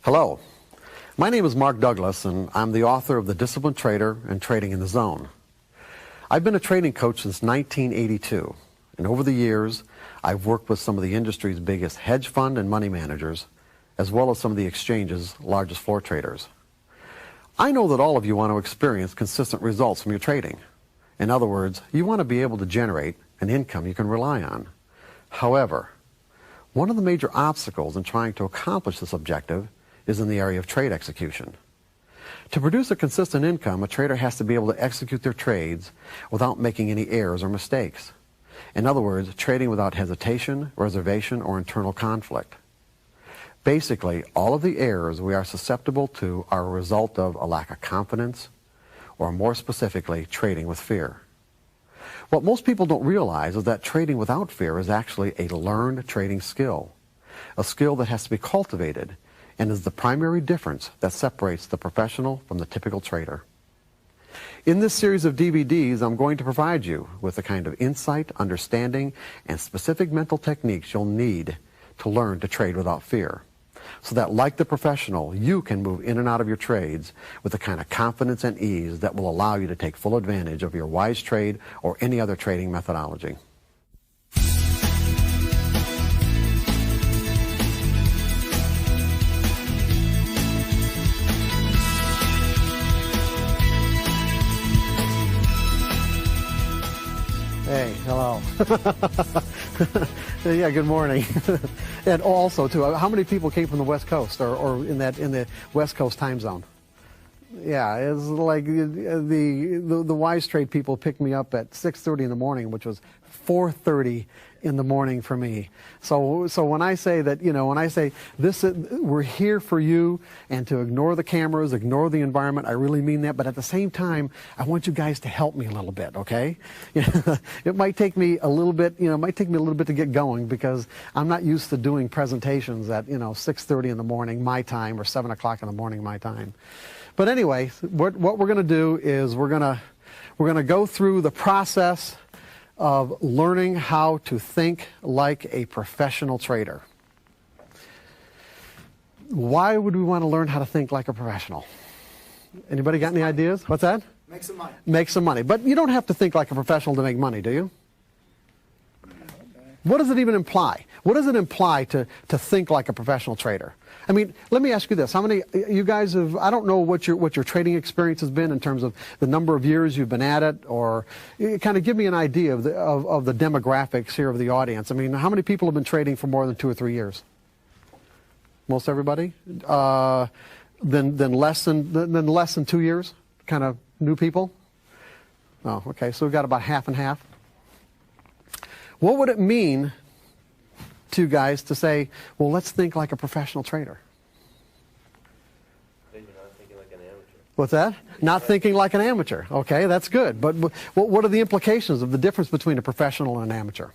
Hello, my name is Mark Douglas, and I'm the author of The Disciplined Trader and Trading in the Zone. I've been a trading coach since 1982, and over the years, I've worked with some of the industry's biggest hedge fund and money managers, as well as some of the exchange's largest floor traders. I know that all of you want to experience consistent results from your trading. In other words, you want to be able to generate an income you can rely on. However, one of the major obstacles in trying to accomplish this objective is in the area of trade execution. To produce a consistent income, a trader has to be able to execute their trades without making any errors or mistakes. In other words, trading without hesitation, reservation, or internal conflict. Basically, all of the errors we are susceptible to are a result of a lack of confidence, or more specifically, trading with fear. What most people don't realize is that trading without fear is actually a learned trading skill, a skill that has to be cultivated and is the primary difference that separates the professional from the typical trader. In this series of DVDs, I'm going to provide you with the kind of insight, understanding, and specific mental techniques you'll need to learn to trade without fear, so that, like the professional, you can move in and out of your trades with the kind of confidence and ease that will allow you to take full advantage of your wise trade or any other trading methodology. Hey, hello. Yeah, good morning. And also, too, how many people came from the West Coast or in the West Coast time zone? Yeah, it's like the wise trade people picked me up at 6:30 in the morning, which was 4:30 in the morning for me. So when I say that, when I say this, we're here for you, and to ignore the cameras, ignore the environment, I really mean that. But at the same time, I want you guys to help me a little bit, okay? It might take me a little bit, to get going, because I'm not used to doing presentations at 6:30 in the morning my time or 7 o'clock in the morning my time. But anyway, what we're going to do is we're going to go through the process of learning how to think like a professional trader. Why would we want to learn how to think like a professional? Anybody got any ideas? What's that? Make some money. Make some money. But you don't have to think like a professional to make money, do you? What does it even imply? What does it imply to think like a professional trader? I mean, let me ask you this. How many you guys have, I don't know what your trading experience has been in terms of the number of years you've been at it, or kind of give me an idea of the demographics here of the audience. I mean, how many people have been trading for more than 2 or 3 years? Most everybody? Then less than 2 years? Kind of new people? Oh, okay. So we've got about half and half. What would it mean to you guys to say, well, let's think like a professional trader? Then you're not thinking like an amateur. What's that? Not thinking like an amateur. Okay, that's good. But what are the implications of the difference between a professional and an amateur?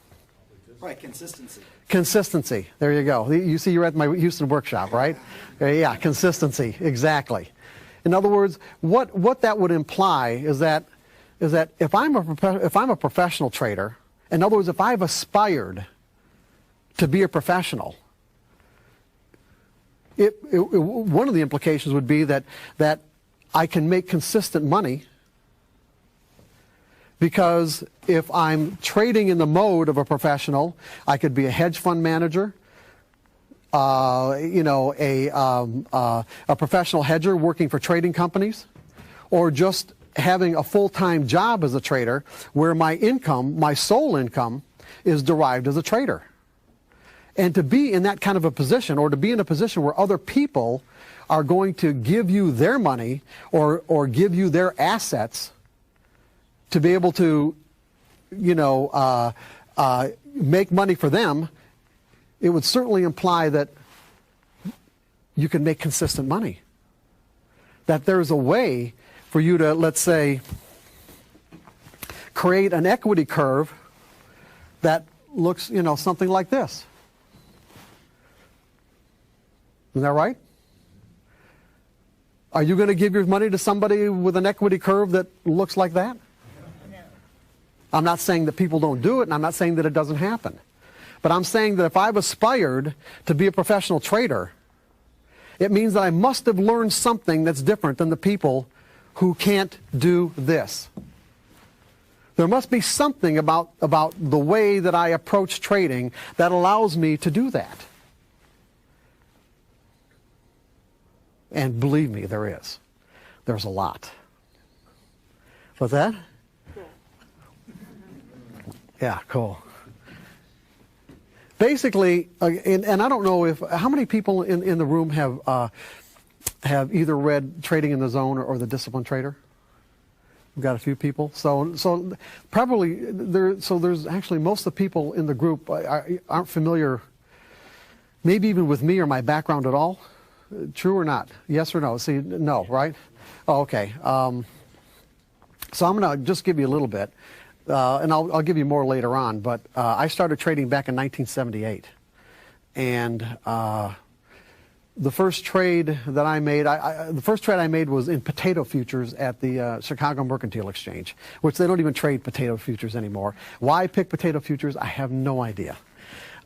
Right, consistency. Consistency. There you go. You see, you're at my Houston workshop, right? Yeah, consistency. Exactly. In other words, what that would imply is that if I'm a professional trader, in other words, if I've aspired to be a professional, one of the implications would be that I can make consistent money, because if I'm trading in the mode of a professional, I could be a hedge fund manager, a professional hedger working for trading companies, or just having a full-time job as a trader where my income, my sole income, is derived as a trader. And to be in that kind of a position, or to be in a position where other people are going to give you their money or give you their assets to be able to, make money for them, it would certainly imply that you can make consistent money. That there's a way for you to, let's say, create an equity curve that looks, something like this. Isn't that right? Are you going to give your money to somebody with an equity curve that looks like that? No. I'm not saying that people don't do it, and I'm not saying that it doesn't happen. But I'm saying that if I've aspired to be a professional trader, It means that I must have learned something that's different than the people who can't do this. There must be something about the way that I approach trading that allows me to do that. And believe me, there is. There's a lot. What's that? Yeah, cool. Basically, and I don't know how many people in the room have either read Trading in the Zone or The Disciplined Trader? We've got a few people. So probably there's actually most of the people in the group aren't familiar, maybe even with me or my background at all. True or not? Yes or no? See, no, right? Oh, okay. So I'm going to just give you a little bit, and I'll give you more later on. But I started trading back in 1978, and the first trade that I made, the first trade I made was in potato futures at the Chicago Mercantile Exchange, which they don't even trade potato futures anymore. Why pick potato futures? I have no idea.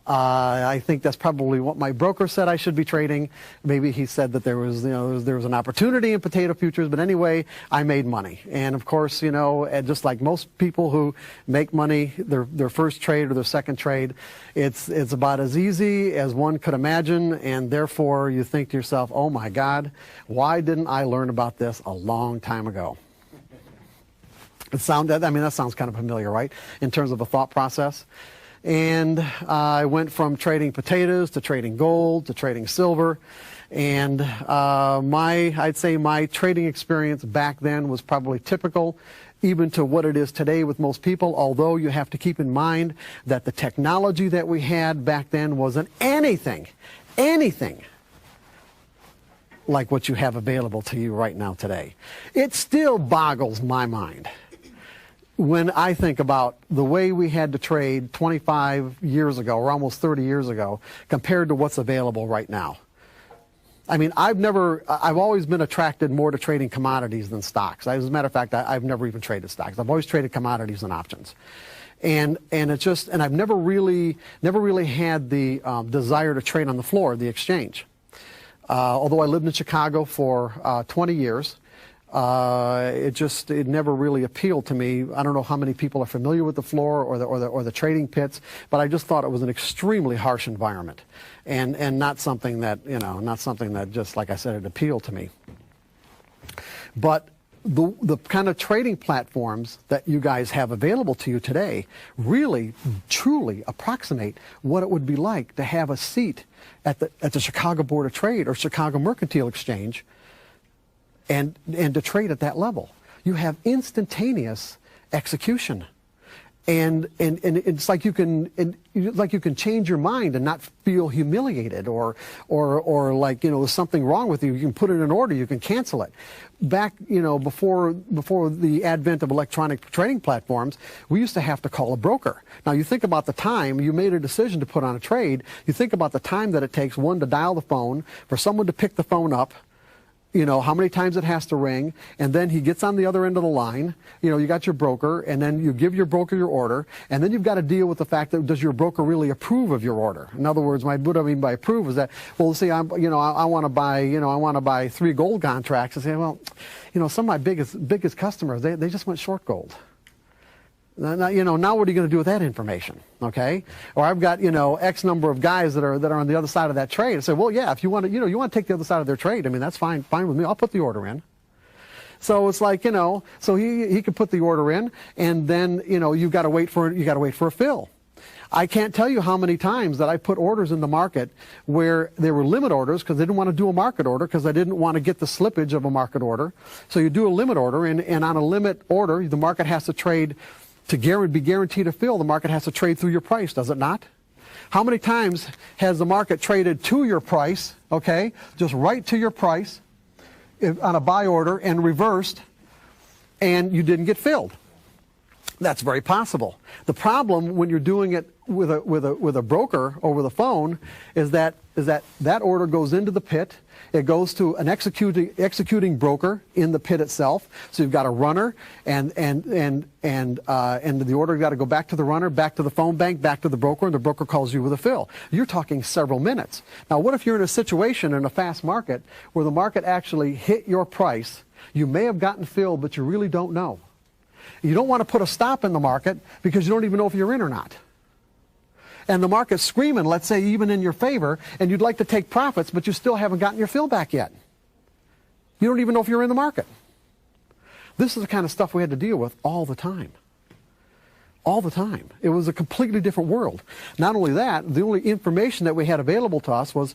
I think that's probably what my broker said I should be trading. Maybe he said that there was an opportunity in potato futures, but anyway, I made money. And of course, just like most people who make money, their first trade or their second trade, it's about as easy as one could imagine, and therefore you think to yourself, oh my God, why didn't I learn about this a long time ago? That sounds kind of familiar, right? In terms of a thought process. And I went from trading potatoes to trading gold to trading silver. And I'd say my trading experience back then was probably typical even to what it is today with most people, although you have to keep in mind that the technology that we had back then wasn't anything like what you have available to you right now today. It still boggles my mind when I think about the way we had to trade 25 years ago, or almost 30 years ago, compared to what's available right now. I mean, I've always been attracted more to trading commodities than stocks. As a matter of fact, I've never even traded stocks. I've always traded commodities and options. And I've never really had the desire to trade on the floor of the exchange. Although I lived in Chicago for 20 years, it never really appealed to me. I don't know how many people are familiar with the floor or the trading pits, but I just thought it was an extremely harsh environment, and not something that just, like I said, it appealed to me. But the kind of trading platforms that you guys have available to you today really, truly approximate what it would be like to have a seat at the Chicago Board of Trade or Chicago Mercantile Exchange and to trade at that level. You have instantaneous execution. And it's like you can change your mind and not feel humiliated or like, there's something wrong with you. You can put it in order, you can cancel it. Back, before the advent of electronic trading platforms, we used to have to call a broker. Now you think about the time you made a decision to put on a trade, you think about the time that it takes, one, to dial the phone, for someone to pick the phone up, how many times it has to ring, and then he gets on the other end of the line. You got your broker, and then you give your broker your order, and then you've got to deal with the fact that does your broker really approve of your order? In other words, what I mean by approve is that, well, see, I want to buy 3 gold contracts. I say, well, some of my biggest customers, they just went short gold. Now what are you going to do with that information, okay? Or I've got, X number of guys that are on the other side of that trade. I say, well, yeah, if you want to take the other side of their trade, that's fine with me. I'll put the order in. So it's like, so he could put the order in, and then, you've got to wait for a fill. I can't tell you how many times that I put orders in the market where they were limit orders because they didn't want to do a market order because I didn't want to get the slippage of a market order. So you do a limit order, and on a limit order, the market has to trade. To be guaranteed to fill, the market has to trade through your price, does it not? How many times has the market traded to your price, okay, just right to your price on a buy order and reversed, and you didn't get filled? That's very possible. The problem when you're doing it with a broker over the phone is that order goes into the pit. It goes to an executing broker in the pit itself. So you've got a runner, and the order got to go back to the runner, back to the phone bank, back to the broker, and the broker calls you with a fill. You're talking several minutes. Now, what if you're in a situation in a fast market where the market actually hit your price? You may have gotten filled, but you really don't know. You don't want to put a stop in the market because you don't even know if you're in or not. And the market's screaming, let's say, even in your favor, and you'd like to take profits, but you still haven't gotten your fill back yet. You don't even know if you're in the market. This is the kind of stuff we had to deal with all the time. All the time. It was a completely different world. Not only that, the only information that we had available to us was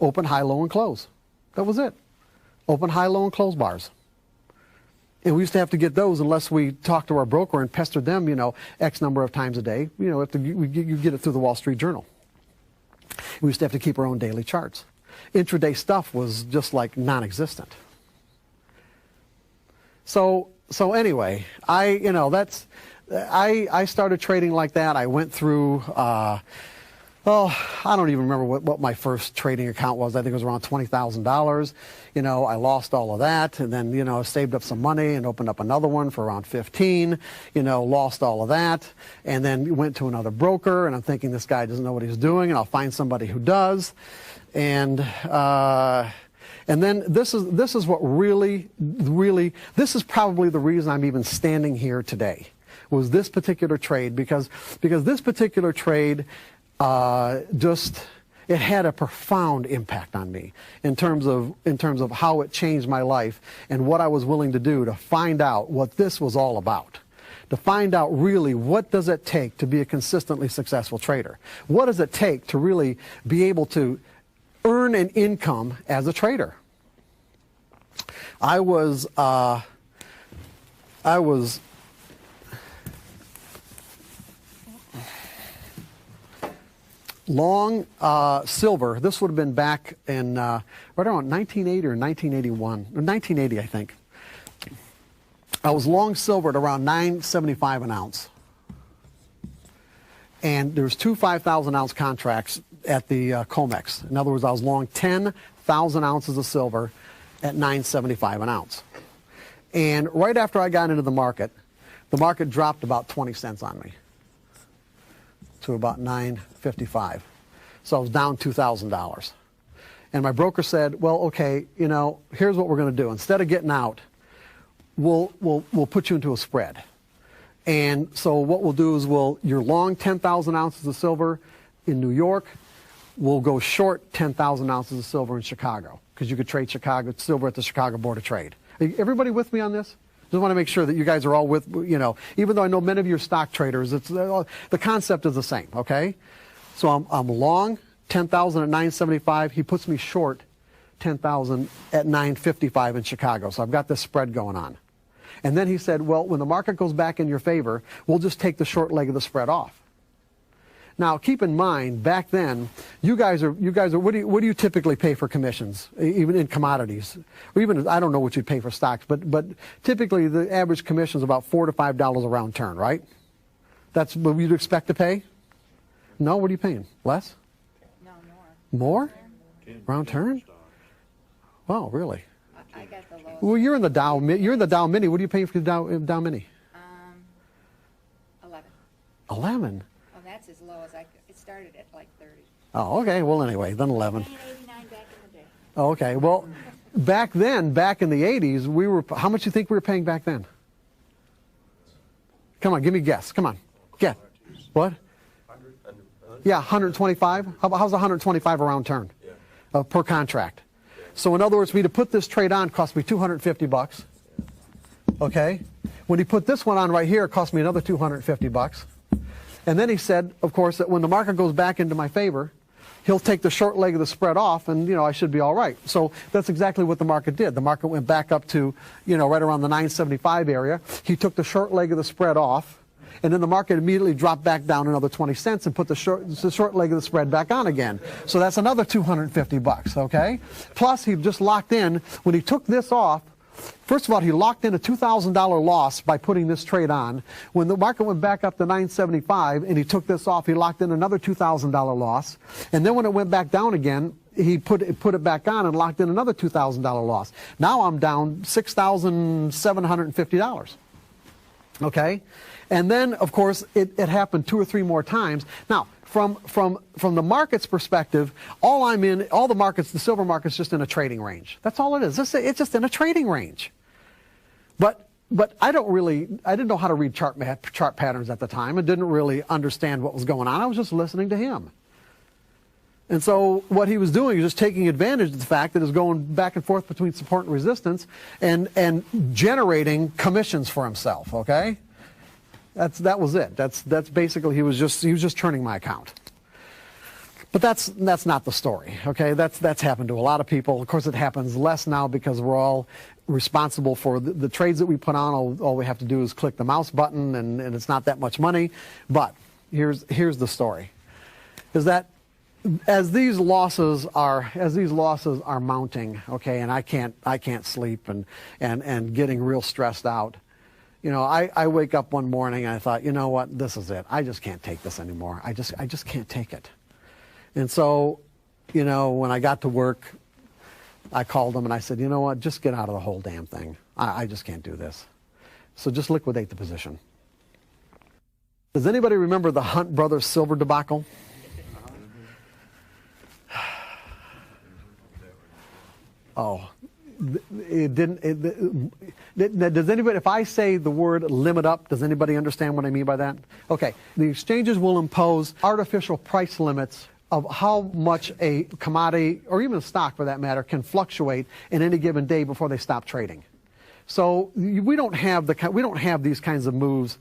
open, high, low, and close. That was it. Open, high, low, and close bars. And we used to have to get those unless we talked to our broker and pestered them, X number of times a day. You get it through the Wall Street Journal. We used to have to keep our own daily charts. Intraday stuff was just like non-existent. So anyway, I started trading like that. I went through, I don't even remember what my first trading account was. I think it was around $20,000. I lost all of that, and then, saved up some money and opened up another one for around 15, lost all of that, and then went to another broker, and I'm thinking this guy doesn't know what he's doing, and I'll find somebody who does. And then this is what really, this is probably the reason I'm even standing here today, was this particular trade, because this particular trade, it had a profound impact on me in terms of how it changed my life and what I was willing to do to find out what this was all about. To find out really what does it take to be a consistently successful trader? What does it take to really be able to earn an income as a trader? I was long silver. This would have been back in right around 1980 or 1981, or 1980, I think. I was long silver at around $9.75 an ounce, and there was two 5,000-ounce contracts at the COMEX. In other words, I was long 10,000 ounces of silver at $9.75 an ounce. And right after I got into the market dropped about 20 cents on me to about $9.55. So I was down $2,000. And my broker said, well, okay, here's what we're going to do. Instead of getting out, we'll put you into a spread. And so what we'll do is you're long 10,000 ounces of silver in New York. We'll go short 10,000 ounces of silver in Chicago, because you could trade Chicago silver at the Chicago Board of Trade. Everybody with me on this? Just want to make sure that you guys are all with, even though I know many of you are stock traders, the concept is the same, okay? So I'm long 10,000 at 975. He puts me short 10,000 at 955 in Chicago. So I've got this spread going on. And then he said, well, when the market goes back in your favor, we'll just take the short leg of the spread off. Now, keep in mind, back then, you guys are. What do you typically pay for commissions, even in commodities, or even I don't know what you'd pay for stocks, but typically the average commission is about $4 to $5 a round turn, right? That's what you'd expect to pay. No, what are you paying? Less? No, more. More? Round turn? Wow, really? I got the lowest. Well, you're in the Dow. You're in the Dow Mini. What are you paying for the Dow Mini? 11. 11. Oh, that's as low as it started at like 30. Oh, okay. Well, anyway, then 11. 89 back in the day. Oh, okay. Well, back then, back in the 80s, how much do you think we were paying back then? Come on, give me a guess. Come on. Guess. What? Yeah, 125. How's 125 a round turn? Yeah. Per contract? Yeah. So in other words, for me to put this trade on cost me $250. Okay? When he put this one on right here, it cost me another $250. And then he said, of course, that when the market goes back into my favor, he'll take the short leg of the spread off, and I should be all right. So that's exactly what the market did. The market went back up to right around the 975 area. He took the short leg of the spread off, and then the market immediately dropped back down another 20 cents and put the short leg of the spread back on again. So that's another $250, okay? Plus, he just locked in. When he took this off, First of all, he locked in a $2,000 loss by putting this trade on. When the market went back up to 975 and he took this off, he locked in another $2,000 loss. And then when it went back down again, he put it back on and locked in another $2,000 loss. Now I'm down $6,750. Okay? And then, of course, it happened 2 or 3 more times. Now, from the market's perspective, all the markets, the silver market's just in a trading range. That's all it is. It's just in a trading range. But I didn't know how to read chart patterns at the time and didn't really understand what was going on. I was just listening to him. And so what he was doing was just taking advantage of the fact that it was going back and forth between support and resistance and generating commissions for himself, okay? That was it. That's basically he was just turning my account. But that's not the story, okay? That's happened to a lot of people. Of course, it happens less now because we're all responsible for the trades that we put on. All we have to do is click the mouse button, and it's not that much money. But here's the story: is that as these losses are mounting, okay, and I can't sleep and getting real stressed out. You know, I wake up one morning and I thought, you know what, this is it. I just can't take this anymore. I just can't take it. And so, you know, when I got to work, I called them and I said, you know what, just get out of the whole damn thing. I just can't do this. So just liquidate the position. Does anybody remember the Hunt Brothers silver debacle? Oh, it didn't. Does anybody, if I say the word limit up, does anybody understand what I mean by that? Okay, the exchanges will impose artificial price limits of how much a commodity, or even a stock for that matter, can fluctuate in any given day before they stop trading. So we don't have these kinds of moves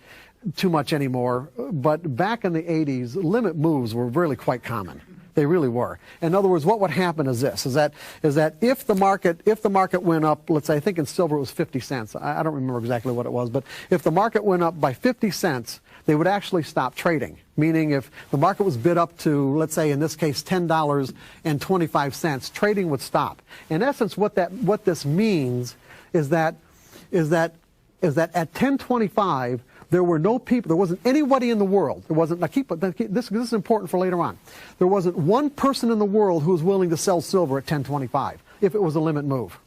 too much anymore. But back in the 80s, limit moves were really quite common. They really were. In other words, what would happen is this: is that if the market went up, let's say, I think in silver it was 50 cents. I don't remember exactly what it was, but if the market went up by 50 cents, they would actually stop trading. Meaning, if the market was bid up to, let's say, in this case, $10.25, trading would stop. In essence, what this means is that at 10.25. There were no people, there wasn't anybody in the world, this is important for later on. There wasn't one person in the world who was willing to sell silver at 10.25 if it was a limit move.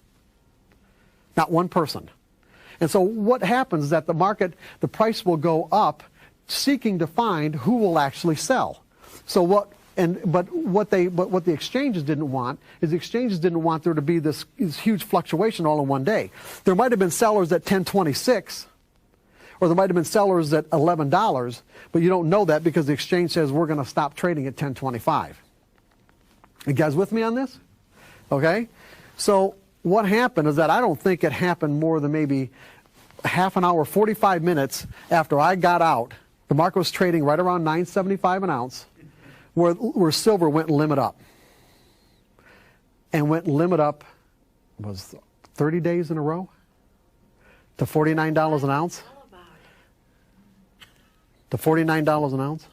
Not one person. And so what happens is that the price will go up seeking to find who will actually sell. So what the exchanges didn't want is there to be this huge fluctuation all in one day. There might have been sellers at 10.26. Or there might have been sellers at $11, but you don't know that because the exchange says we're going to stop trading at 10.25. You guys with me on this? Okay? So what happened is that I don't think it happened more than maybe half an hour, 45 minutes after I got out. The market was trading right around $9.75 an ounce, where silver went limit up. And went limit up, was 30 days in a row to $49 an ounce. To $49 an ounce.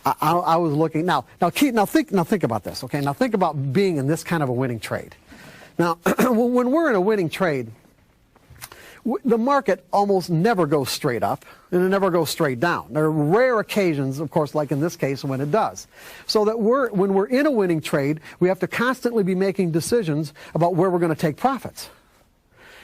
I was looking now. Think about this. Okay, now think about being in this kind of a winning trade. Now, when we're in a winning trade, the market almost never goes straight up and it never goes straight down. There are rare occasions, of course, like in this case, when it does. So that when we're in a winning trade, we have to constantly be making decisions about where we're going to take profits.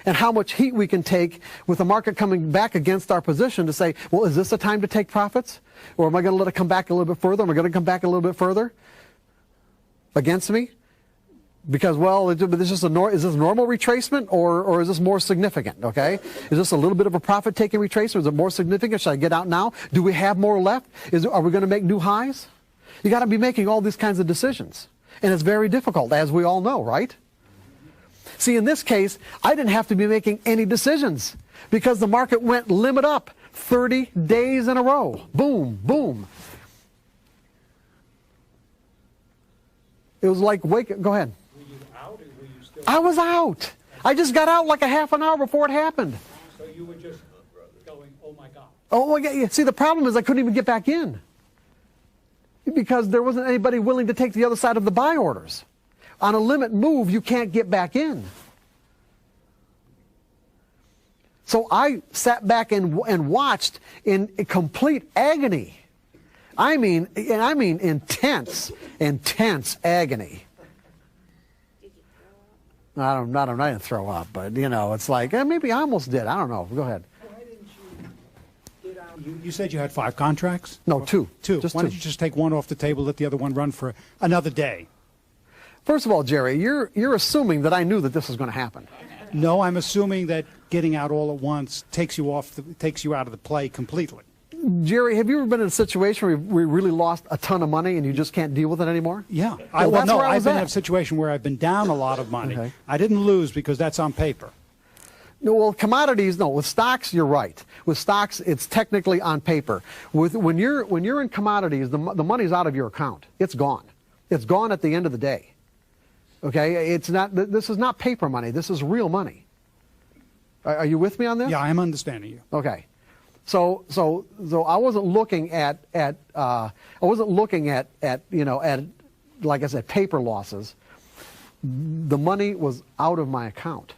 And how much heat we can take with the market coming back against our position to say, well, is this a time to take profits? Or am I going to let it come back a little bit further? Am I going to come back a little bit further against me? Because, well, is this normal retracement or is this more significant, okay? Is this a little bit of a profit-taking retracement? Is it more significant? Should I get out now? Do we have more left? Are we going to make new highs? You got to be making all these kinds of decisions. And it's very difficult, as we all know, right? See, in this case, I didn't have to be making any decisions because the market went limit up 30 days in a row. Boom, boom. It was like, go ahead. Were you out or were you still? I was out. I just got out like a half an hour before it happened. So you were just going, oh my God. Oh, well, yeah. See, the problem is I couldn't even get back in because there wasn't anybody willing to take the other side of the buy orders. On a limit move, you can't get back in. So I sat back and watched in complete agony. I mean intense agony. Did you throw up? I didn't throw up, but you know, it's like maybe I almost did. I don't know. Go ahead. Why didn't you get out? You said you had 5 contracts? No, 2. Two. Just Why 2. don't you just take one off the table, let the other one run for another day? First of all, Jerry, you're assuming that I knew that this was going to happen. No, I'm assuming that getting out all at once takes you out of the play completely. Jerry, have you ever been in a situation where we really lost a ton of money and you just can't deal with it anymore? Yeah. Well, that's where I I've was been in at. a situation where I've been down a lot of money. Okay. I didn't lose because that's on paper. No, well, commodities, no. With stocks, you're right. With stocks, it's technically on paper. When you're in commodities, the money's out of your account. It's gone. It's gone at the end of the day. Okay, it's not. This is not paper money. This is real money. Are you with me on this? Yeah, I'm understanding you. Okay. So I wasn't looking at like I said, paper losses. The money was out of my account.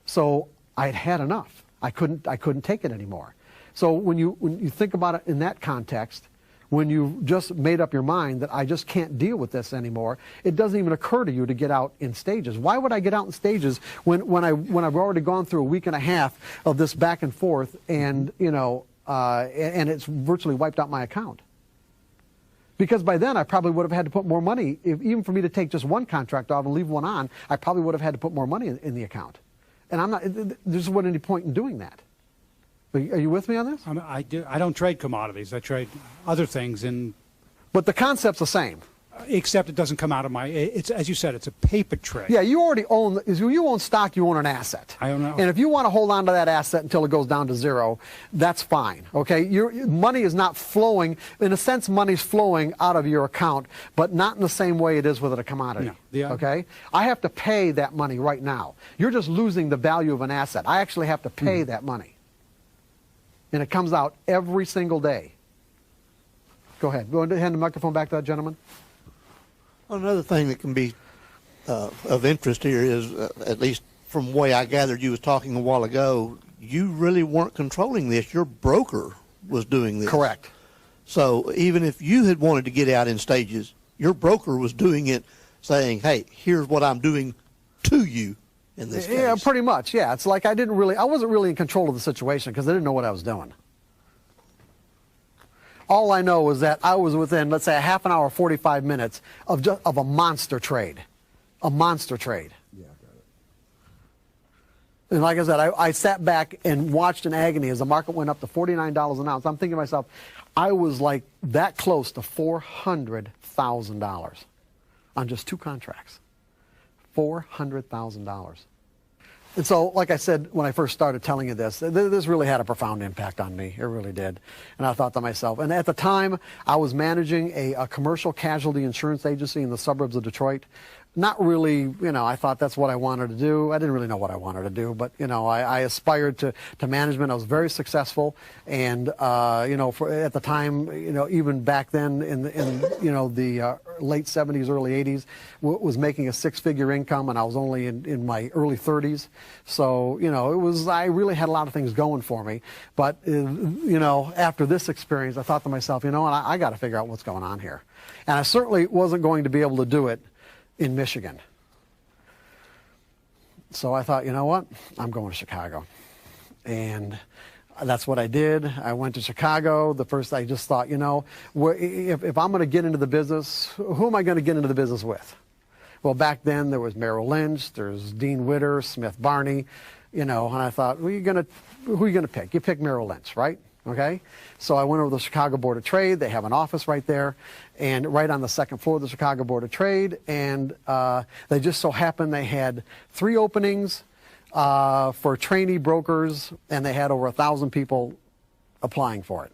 So I'd had enough. I couldn't take it anymore. So when you think about it in that context, when you just made up your mind that I just can't deal with this anymore, it doesn't even occur to you to get out in stages. Why would I get out in stages when I've already gone through a week and a half of this back and forth, and and it's virtually wiped out my account? Because by then I probably would have had to put more money, even for me to take just one contract off and leave one on, I probably would have had to put more money in the account. And there's not any point in doing that. Are you with me on this? I don't trade commodities. I trade other things, But the concept's the same. except it doesn't come out of my. It's, as you said, it's a paper trade. Yeah, you already own. You own stock. You own an asset. I don't know. And if you want to hold on to that asset until it goes down to zero, that's fine. Okay, your money is not flowing. In a sense, money's flowing out of your account, but not in the same way it is with a commodity. No. Okay, I have to pay that money right now. You're just losing the value of an asset. I actually have to pay that money. And it comes out every single day. Go ahead. Go ahead and hand the microphone back to that gentleman. Another thing that can be of interest here is, at least from the way I gathered you was talking a while ago, you really weren't controlling this. Your broker was doing this. Correct. So even if you had wanted to get out in stages, your broker was doing it, saying, hey, here's what I'm doing to you. In this case. Yeah, pretty much. Yeah, it's like I wasn't really in control of the situation because I didn't know what I was doing. All I know is that I was within, let's say, a half an hour, 45 minutes of a monster trade, a monster trade. Yeah, I got it. And like I said, I sat back and watched in agony as the market went up to $49 an ounce. I'm thinking to myself, I was like that close to $400,000 on just 2 contracts. $400,000. And so, like I said, when I first started telling you this really had a profound impact on me. It really did. And I thought to myself, and at the time, I was managing a commercial casualty insurance agency in the suburbs of Detroit. Not really, I thought that's what I wanted to do. I didn't really know what I wanted to do, but, I aspired to management. I was very successful. And, at the time, even back then in the late 70s, early 80s, was making a 6-figure income, and I was only in my early 30s. So, I really had a lot of things going for me. But, after this experience, I thought to myself, I got to figure out what's going on here. And I certainly wasn't going to be able to do it in Michigan. So I thought, you know what? I'm going to Chicago. And that's what I did. I went to Chicago. I just thought, if I'm going to get into the business, who am I going to get into the business with? Well, back then there was Merrill Lynch, there's Dean Witter, Smith Barney, and I thought, who are you going to pick? You pick Merrill Lynch, right? Okay, so I went over to the Chicago Board of Trade. They have an office right there, and right on the second floor of the Chicago Board of Trade. And they just so happened they had 3 openings for trainee brokers, and they had over 1,000 people applying for it.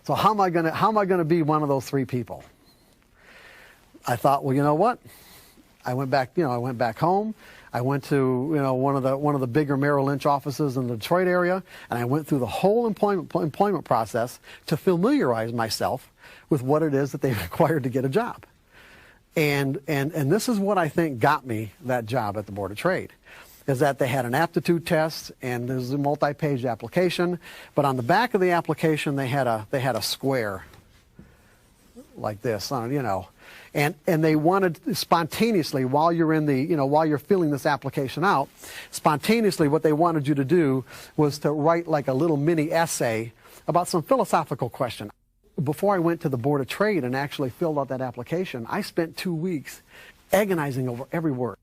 So how am I gonna be one of those 3 people? I thought, well, you know what? I went back home. I went to one of the bigger Merrill Lynch offices in the Detroit area, and I went through the whole employment process to familiarize myself with what it is that they required to get a job. And this is what I think got me that job at the Board of Trade. is that they had an aptitude test, and there's a multi-page application, but on the back of the application they had a square like this, you know, and they wanted spontaneously, while you're in the, you know, while you're filling this application out, spontaneously what they wanted you to do was to write like a little mini essay about some philosophical question. Before I went to the Board of Trade and actually filled out that application, I spent 2 weeks agonizing over every word,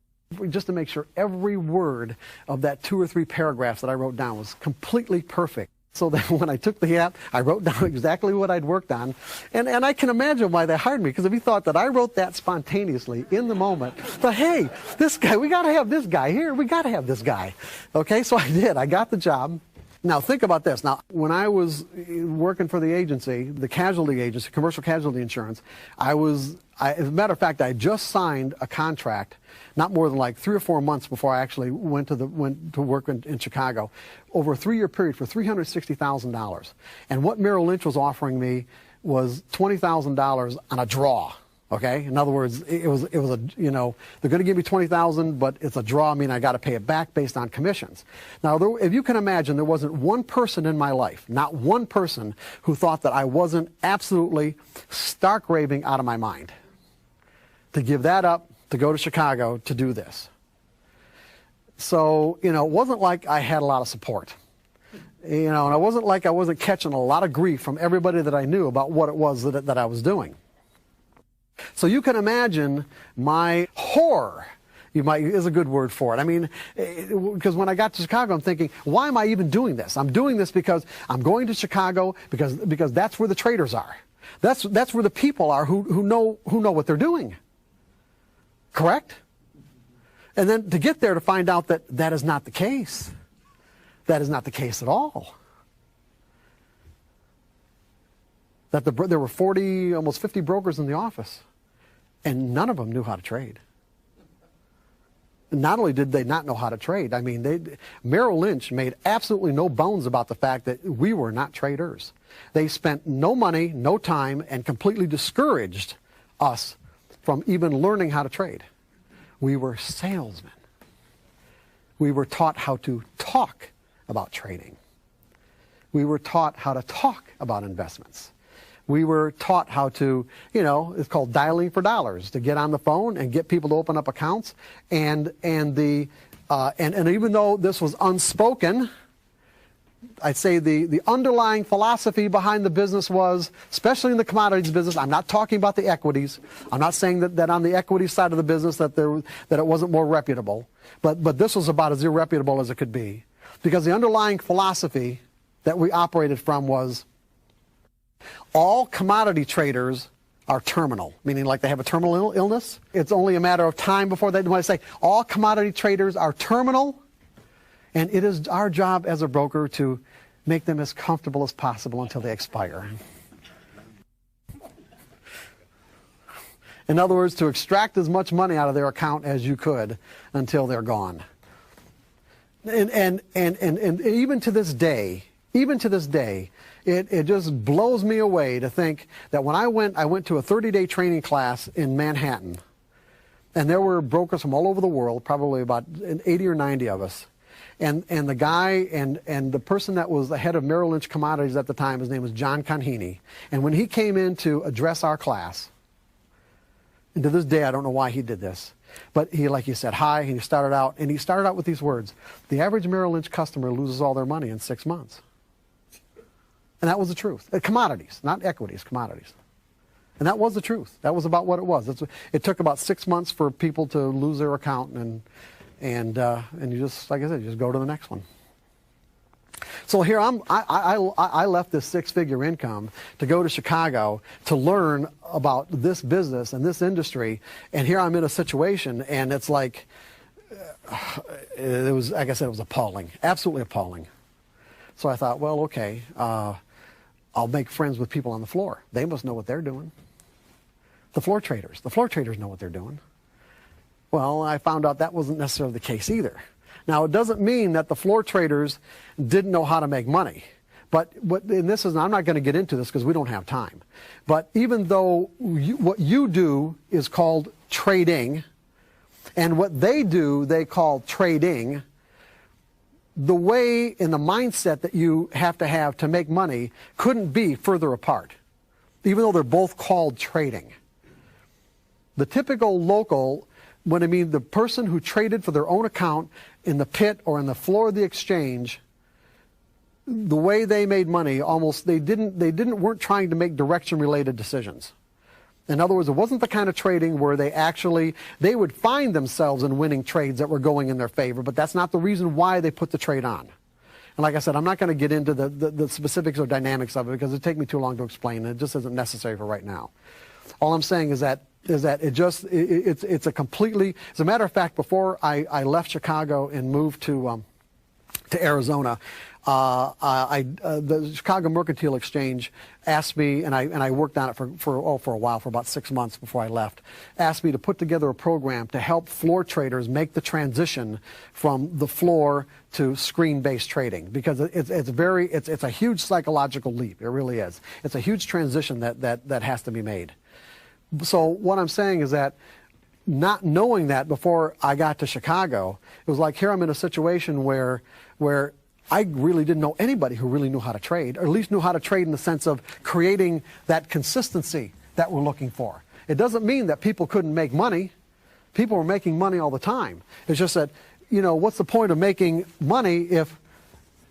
just to make sure every word of that 2 or 3 paragraphs that I wrote down was completely perfect. So that when I took the app, I wrote down exactly what I'd worked on. And I can imagine why they hired me, because if you thought that I wrote that spontaneously in the moment, thought, hey, this guy, we got to have this guy here. We got to have this guy. Okay, so I did. I got the job. Now, think about this. Now, when I was working for the agency, the casualty agency, commercial casualty insurance, as a matter of fact, I just signed a contract not more than like 3 or 4 months before I actually went to work in Chicago, over a 3-year period for $360,000. And what Merrill Lynch was offering me was $20,000 on a draw. Okay, in other words, it was a, you know, they're going to give me $20,000, but it's a draw. I mean, I got to pay it back based on commissions. Now, if you can imagine, there wasn't one person in my life, not one person, who thought that I wasn't absolutely stark raving out of my mind to give that up, to go to Chicago to do this. So, you know, it wasn't like I had a lot of support. You know, and it wasn't like I wasn't catching a lot of grief from everybody that I knew about what it was that I was doing. So you can imagine my horror, is a good word for it. I mean, because when I got to Chicago, I'm thinking, why am I even doing this? I'm doing this because I'm going to Chicago because that's where the traders are. That's where the people are who know what they're doing. Correct? And then to get there to find out that that is not the case. That is not the case at all. That there were 40, almost 50 brokers in the office, and none of them knew how to trade. Not only did they not know how to trade, I mean, Merrill Lynch made absolutely no bones about the fact that we were not traders. They spent no money, no time, and completely discouraged us from even learning how to trade. We were salesmen. We were taught how to talk about trading. We were taught how to talk about investments. We were taught how to, you know, it's called dialing for dollars, to get on the phone and get people to open up accounts. And even though this was unspoken, I'd say the underlying philosophy behind the business was, especially in the commodities business, I'm not talking about the equities. I'm not saying that on the equity side of the business that it wasn't more reputable. But this was about as irreputable as it could be. Because the underlying philosophy that we operated from was, all commodity traders are terminal, meaning like they have a terminal illness. It's only a matter of time before they want to say, all commodity traders are terminal, and it is our job as a broker to make them as comfortable as possible until they expire. In other words, to extract as much money out of their account as you could until they're gone. And even to this day, it just blows me away to think that when I went to a 30-day training class in Manhattan, and there were brokers from all over the world, probably about 80 or 90 of us, and the guy and the person that was the head of Merrill Lynch Commodities at the time, his name was John Conheeney, and when he came in to address our class, and to this day I don't know why he did this, but he said hi, and he started out with these words: the average Merrill Lynch customer loses all their money in 6 months. And that was the truth. Commodities, not equities, commodities. And that was the truth. That was about what it was. It took about 6 months for people to lose their account, and you just, like I said, you just go to the next one. So here I left this 6-figure income to go to Chicago to learn about this business and this industry, and here I'm in a situation, and it's like, it was, like I said, it was appalling, absolutely appalling. So I thought, well, okay, I'll make friends with people on the floor. They must know what they're doing. The floor traders know what they're doing. Well, I found out that wasn't necessarily the case either. Now, it doesn't mean that the floor traders didn't know how to make money. But and this is, I'm not going to get into this because we don't have time. But even though what you do is called trading, and what they do they call trading, the way and the mindset that you have to make money couldn't be further apart, even though they're both called trading. The typical local, the person who traded for their own account in the pit or in the floor of the exchange, the way they made money, weren't trying to make direction related decisions. In other words, it wasn't the kind of trading where they would find themselves in winning trades that were going in their favor, but that's not the reason why they put the trade on. And like I said, I'm not going to get into the specifics or dynamics of it because it'd take me too long to explain, and it just isn't necessary for right now. All I'm saying is that it's a completely, as a matter of fact, before I left Chicago and moved to Arizona, the Chicago Mercantile Exchange asked me, and I worked on it for a while, for about 6 months before I left, asked me to put together a program to help floor traders make the transition from the floor to screen-based trading, because it's a huge psychological leap. It really is. It's a huge transition that has to be made. So what I'm saying is that, not knowing that before I got to Chicago, it was like, here I'm in a situation where I really didn't know anybody who really knew how to trade, or at least knew how to trade in the sense of creating that consistency that we're looking for. It doesn't mean that people couldn't make money. People were making money all the time. It's just that, what's the point of making money if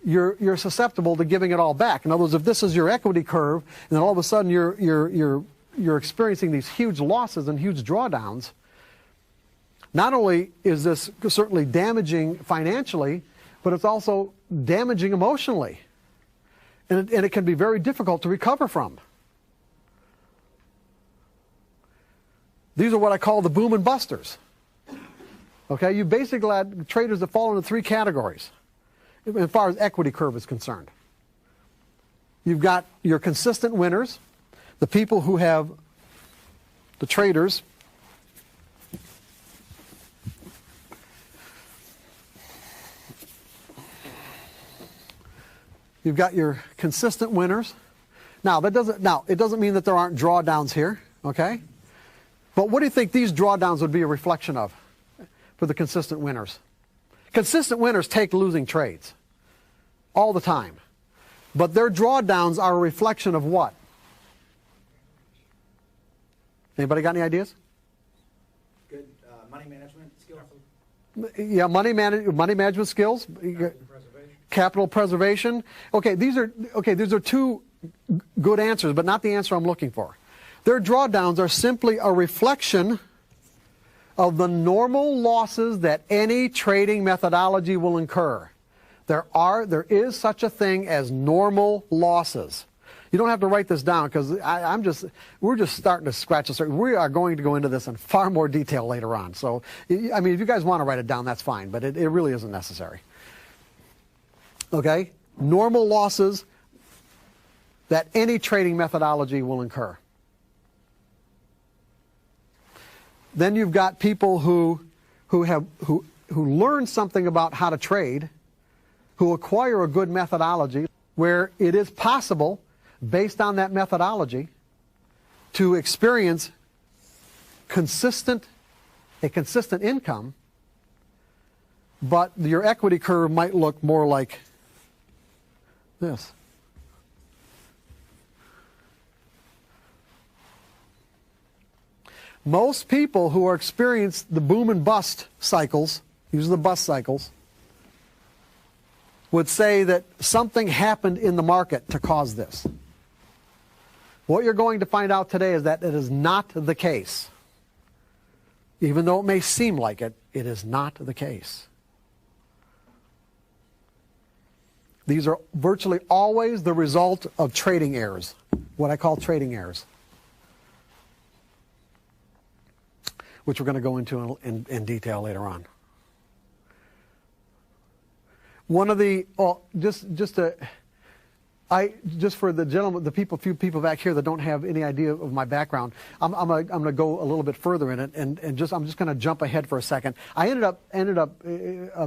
you're susceptible to giving it all back? In other words, if this is your equity curve, and then all of a sudden you're experiencing these huge losses and huge drawdowns, not only is this certainly damaging financially, but it's also damaging emotionally. And it can be very difficult to recover from. These are what I call the boom and busters. Okay, you basically had traders that fall into 3 categories as far as equity curve is concerned. You've got your consistent winners, the people who have, the traders, you've got your consistent winners. Now, it doesn't mean that there aren't drawdowns here, okay? But what do you think these drawdowns would be a reflection of for the consistent winners? Consistent winners take losing trades all the time. But their drawdowns are a reflection of what? Anybody got any ideas? Good money management skills. Yeah, money management skills. Capital preservation. Okay, these are 2 good answers, but not the answer I'm looking for. Their drawdowns are simply a reflection of the normal losses that any trading methodology will incur. There is such a thing as normal losses. You don't have to write this down because we're just starting to scratch the surface. We are going to go into this in far more detail later on. So, I mean, if you guys want to write it down, that's fine, but it really isn't necessary. Okay? Normal losses that any trading methodology will incur. Then you've got people who learn something about how to trade, who acquire a good methodology where it is possible, based on that methodology, to experience a consistent income, but your equity curve might look more like this. Most people who are experienced the boom and bust cycles, these are the bust cycles, would say that something happened in the market to cause this. What you're going to find out today is that it is not the case. Even though it may seem like it, it is not the case. These are virtually always the result of trading errors, what I call trading errors, which we're going to go into in detail later on. One of the, just for the gentlemen, few people back here that don't have any idea of my background, I'm going to go a little bit further in it, and I'm just going to jump ahead for a second. I ended up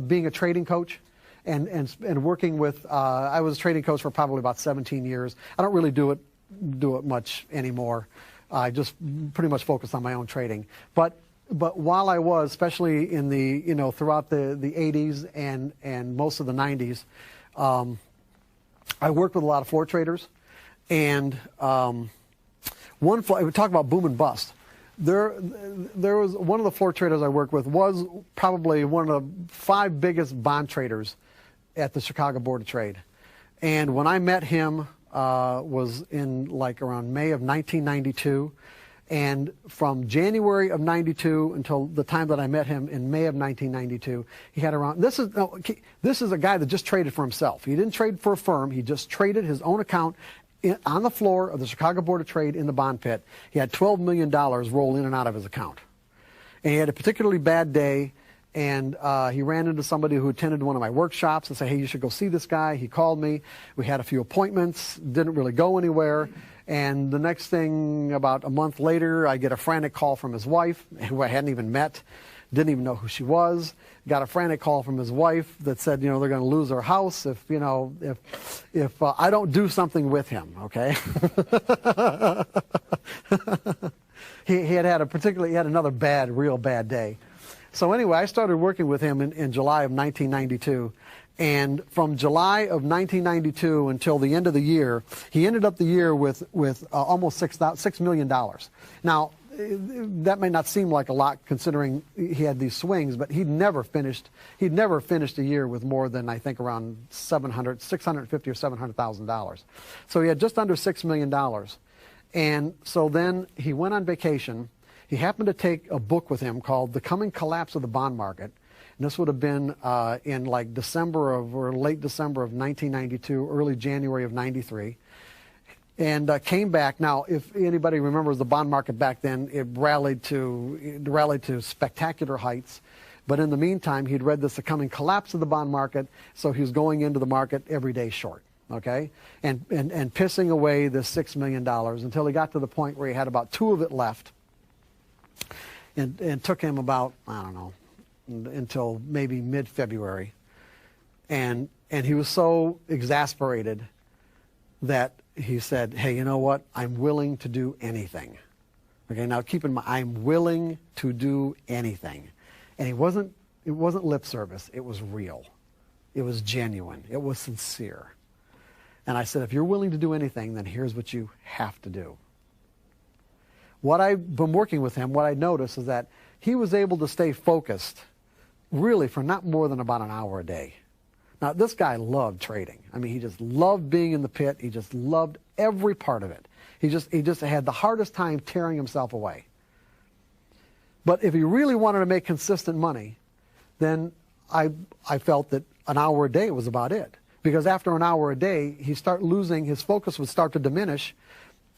being a trading coach, and working with. I was a trading coach for probably about 17 years. I don't really do it much anymore. I just pretty much focus on my own trading. But but while I was, especially in the, throughout the 80s and most of the 90s, I worked with a lot of floor traders. And we talk about boom and bust. There was one of the floor traders I worked with was probably one of the 5 biggest bond traders at the Chicago Board of Trade. And when I met him, was in like around May of 1992. And from January of 92 until the time that I met him in May of 1992, he had around, this is a guy that just traded for himself. He didn't trade for a firm. He just traded his own account on the floor of the Chicago Board of Trade in the bond pit. He had $12 million roll in and out of his account. And he had a particularly bad day, and he ran into somebody who attended one of my workshops and said, hey, you should go see this guy. He called me. We had a few appointments, didn't really go anywhere. And the next thing, about a month later, I get a frantic call from his wife, who I hadn't even met, didn't even know who she was. Got a frantic call from his wife that said, they're going to lose their house if I don't do something with him, okay? he had another real bad day. So anyway, I started working with him in July of 1992. And from July of 1992 until the end of the year, he ended up the year with almost $6 million. Now, that may not seem like a lot considering he had these swings, but he'd never finished a year with more than, I think, around $650,000 or $700,000. So he had just under $6 million. And so then he went on vacation. He happened to take a book with him called The Coming Collapse of the Bond Market. And this would have been in like late December of 1992, early January of 93. And came back. Now, if anybody remembers the bond market back then, it rallied to spectacular heights. But in the meantime, he'd read this, The Coming Collapse of the Bond Market, so he was going into the market every day short, okay? And pissing away this $6 million until he got to the point where he had about 2 of it left. And took him about, I don't know, until maybe mid-February. And he was so exasperated that he said, hey, you know what? I'm willing to do anything. Okay, now keep in mind, I'm willing to do anything. And it wasn't lip service. It was real. It was genuine. It was sincere. And I said, if you're willing to do anything, then here's what you have to do. What I've been working with him, what I noticed is that he was able to stay focused really for not more than about an hour a day. Now, this guy loved trading. I mean, he just loved being in the pit. He just loved every part of it. He just had the hardest time tearing himself away. But if he really wanted to make consistent money, then I felt that an hour a day was about it. Because after an hour a day, he'd start losing, his focus would start to diminish,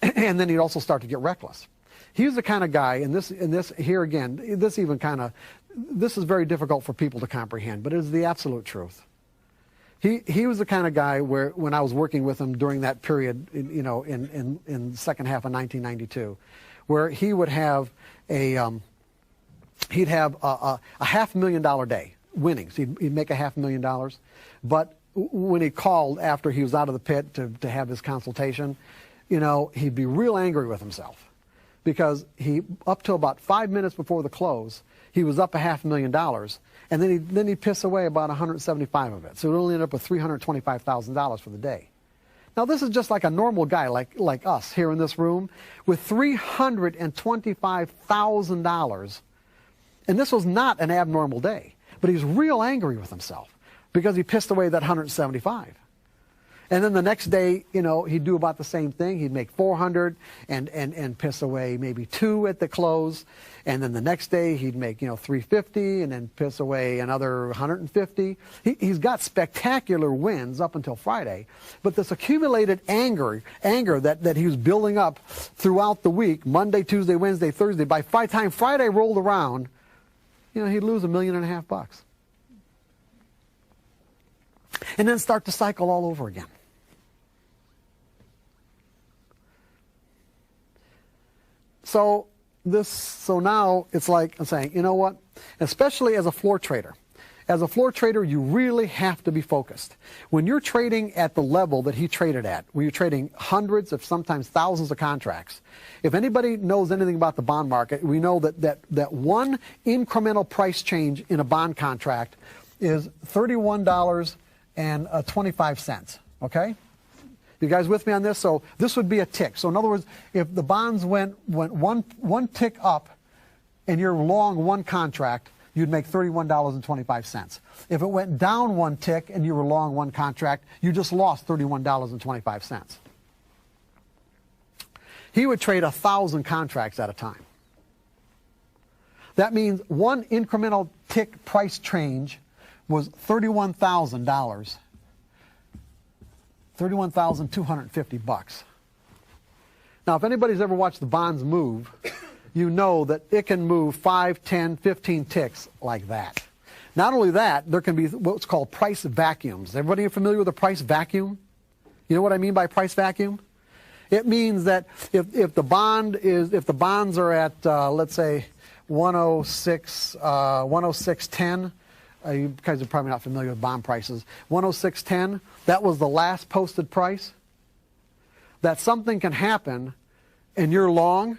and then he'd also start to get reckless. He's the kind of guy, and this here again, this is very difficult for people to comprehend, but it is the absolute truth. He was the kind of guy where, when I was working with him during that period, in the second half of 1992, where he would have he'd have a $500,000 day winnings. He'd make $500,000, but when he called after he was out of the pit to have his consultation, he'd be real angry with himself because up to about 5 minutes before the close, he was up $500,000, and then he'd piss away about 175 of it. So it only ended up with $325,000 for the day. Now, this is just like a normal guy like us here in this room with $325,000. And this was not an abnormal day. But he's real angry with himself because he pissed away that 175. And then the next day, he'd do about the same thing. He'd make 400 and piss away maybe 2 at the close. And then the next day he'd make 350 and then piss away another 150. He's got spectacular wins up until Friday. But this accumulated anger that he was building up throughout the week, Monday, Tuesday, Wednesday, Thursday, by the time Friday rolled around, he'd lose $1.5 million. And then start the cycle all over again. So now it's like I'm saying, you know what? Especially as a floor trader, as a floor trader, you really have to be focused. When you're trading at the level that he traded at, where you're trading hundreds of sometimes thousands of contracts, if anybody knows anything about the bond market, we know that one incremental price change in a bond contract is $31.25, okay? You guys with me on this? So this would be a tick. So in other words, if the bonds went one tick up and you're long one contract, you'd make $31.25. If it went down one tick and you were long one contract, you just lost $31.25. He would trade 1,000 contracts at a time. That means one incremental tick price change was $31,000. $31,250. Now, if anybody's ever watched the bonds move, you know that it can move 5, 10, 15 ticks like that. Not only that, there can be what's called price vacuums. Everybody familiar with a price vacuum? You know what I mean by price vacuum? It means that if the bonds are at let's say 106, 106.10. You guys are probably not familiar with bond prices. 106.10. That was the last posted price. That something can happen, and you're long.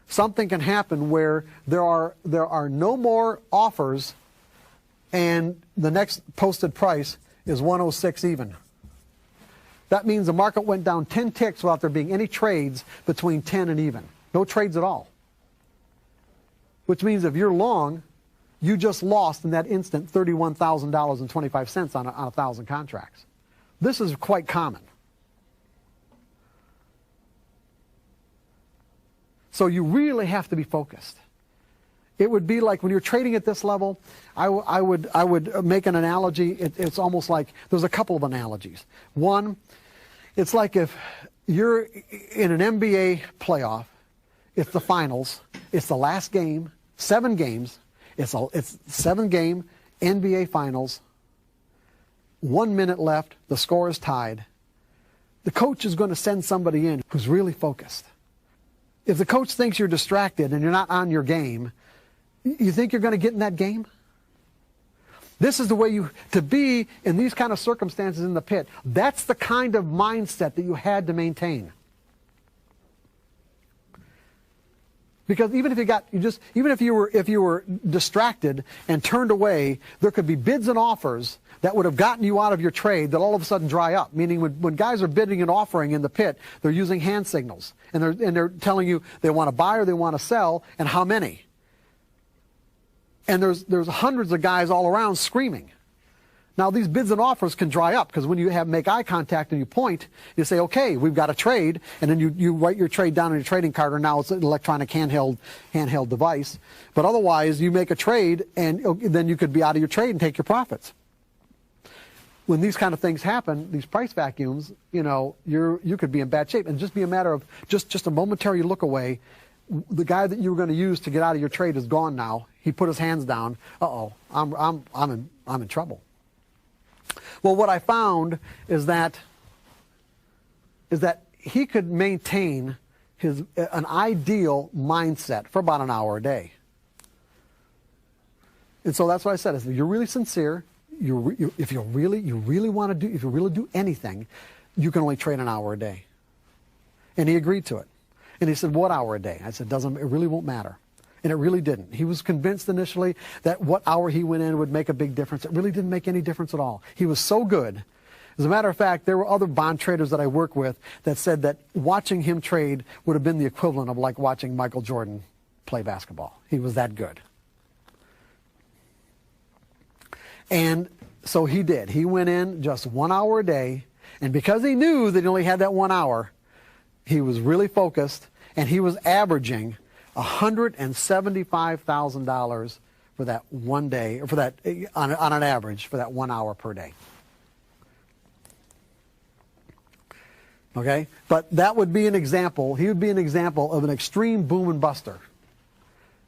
Something can happen where there are no more offers, and the next posted price is 106 even. That means the market went down 10 ticks without there being any trades between 10 and even. No trades at all. Which means if you're long, you just lost in that instant $31,000.25 on 1,000 contracts. This is quite common. So you really have to be focused. It would be like when you're trading at this level, I would make an analogy. It's almost like, there's a couple of analogies. One, it's like if you're in an NBA playoff, it's the finals, it's the last game, 7 games, it's 7-game NBA finals, 1 minute left, the score is tied. The coach is going to send somebody in who's really focused. If the coach thinks you're distracted and you're not on your game, you think you're going to get in that game? This is the way to be in these kind of circumstances in the pit. That's the kind of mindset that you had to maintain. Because even if you were distracted and turned away, there could be bids and offers that would have gotten you out of your trade that all of a sudden dry up. Meaning when guys are bidding and offering in the pit, they're using hand signals. And they're telling you they want to buy or they want to sell and how many. And there's hundreds of guys all around screaming. Now these bids and offers can dry up because when you make eye contact and you point, you say, okay, we've got a trade, and then you write your trade down on your trading card, or now it's an electronic handheld device. But otherwise, you make a trade, and then you could be out of your trade and take your profits. When these kind of things happen, these price vacuums, you could be in bad shape, and just be a matter of just a momentary look away. The guy that you were going to use to get out of your trade is gone now. He put his hands down. Uh-oh, I'm in trouble. Well, what I found is that he could maintain an ideal mindset for about an hour a day. And so that's what I said. If you're really sincere, if you really want to do anything, you can only trade an hour a day. And he agreed to it. And he said, what hour a day? I said, it really won't matter. And it really didn't. He was convinced initially that what hour he went in would make a big difference. It really didn't make any difference at all. He was so good. As a matter of fact, there were other bond traders that I work with that said that watching him trade would have been the equivalent of like watching Michael Jordan play basketball. He was that good. And so he did. He went in just 1 hour a day. And because he knew that he only had that 1 hour, he was really focused, and he was averaging $175,000 for that one day, or for that on an average for that 1 hour per day. Okay, but that would be an example. He would be an example of an extreme boom and buster.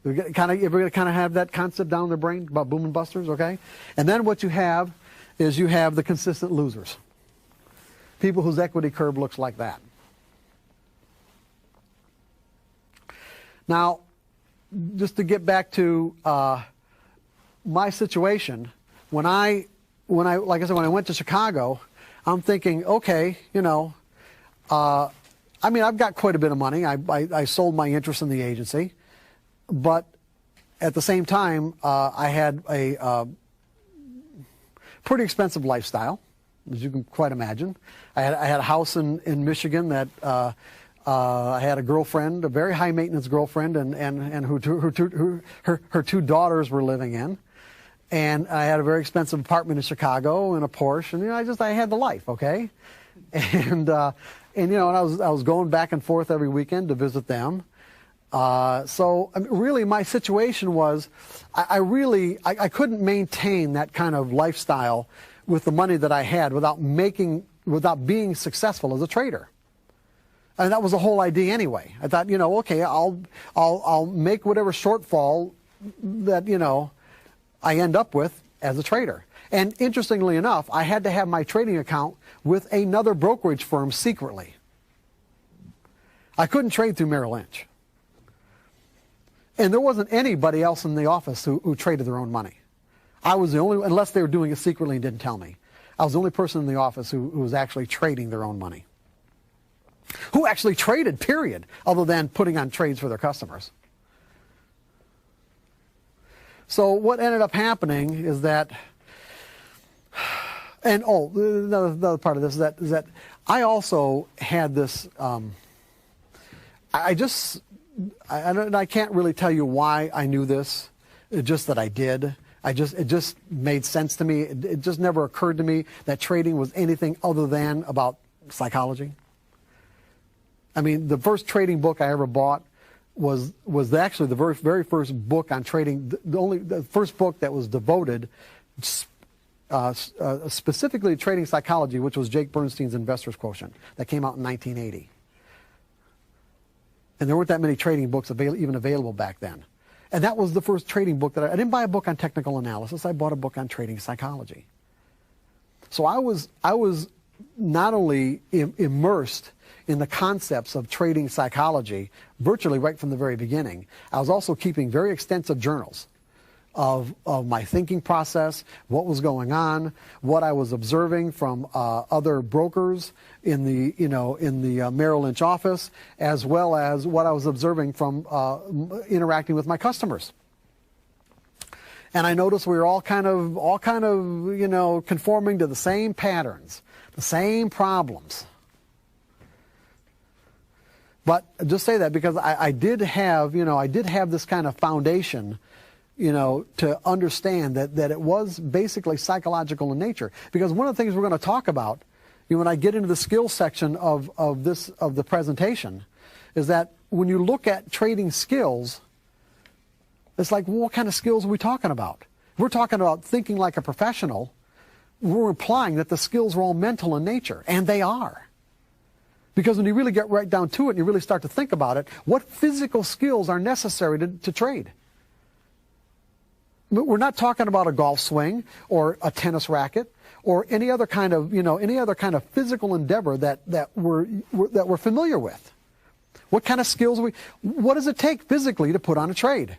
Everybody kind of have that concept down in their brain about boom and busters, okay? And then what you have is the consistent losers. People whose equity curve looks like that. Now, just to get back to my situation, like I said, when I went to Chicago, I'm thinking, okay, I mean, I've got quite a bit of money. I sold my interest in the agency, but at the same time, I had a pretty expensive lifestyle, as you can quite imagine. I had a house in Michigan that I had a girlfriend, a very high maintenance girlfriend, and her two daughters were living in. And I had a very expensive apartment in Chicago and a Porsche, and I had the life, okay? And I was going back and forth every weekend to visit them. So I mean, really, my situation was, I couldn't maintain that kind of lifestyle with the money that I had without being successful as a trader. And that was the whole idea anyway. I thought, okay, I'll make whatever shortfall that I end up with as a trader. And interestingly enough, I had to have my trading account with another brokerage firm secretly. I couldn't trade through Merrill Lynch. And there wasn't anybody else in the office who traded their own money. I was the only, unless they were doing it secretly and didn't tell me. I was the only person in the office who was actually trading their own money. Who actually traded, period, other than putting on trades for their customers. So what ended up happening is that, and another part of this is that I also had this, I can't really tell you why I knew this, it's just that I did. It just made sense to me. It just never occurred to me that trading was anything other than about psychology. I mean, the first trading book I ever bought was actually the very first book on trading. The first book that was devoted specifically to trading psychology, which was Jake Bernstein's Investor's Quotient, that came out in 1980. And there weren't that many trading books even available back then. And that was the first trading book that I didn't buy a book on technical analysis. I bought a book on trading psychology. So I was not only immersed in the concepts of trading psychology virtually right from the very beginning, I was also keeping very extensive journals of my thinking process, what was going on, what I was observing from other brokers in the Merrill Lynch office, as well as what I was observing from interacting with my customers. And I noticed we were all kind of conforming to the same patterns, the same problems. But just say that because I did have this kind of foundation, to understand that it was basically psychological in nature. Because one of the things we're going to talk about, when I get into the skills section of the presentation, is that when you look at trading skills, it's like, well, what kind of skills are we talking about? We're talking about thinking like a professional. We're implying that the skills are all mental in nature, and they are. Because when you really get right down to it and you really start to think about it, what physical skills are necessary to trade? We're not talking about a golf swing or a tennis racket or any other kind of physical endeavor that we're familiar with. What kind of skills what does it take physically to put on a trade?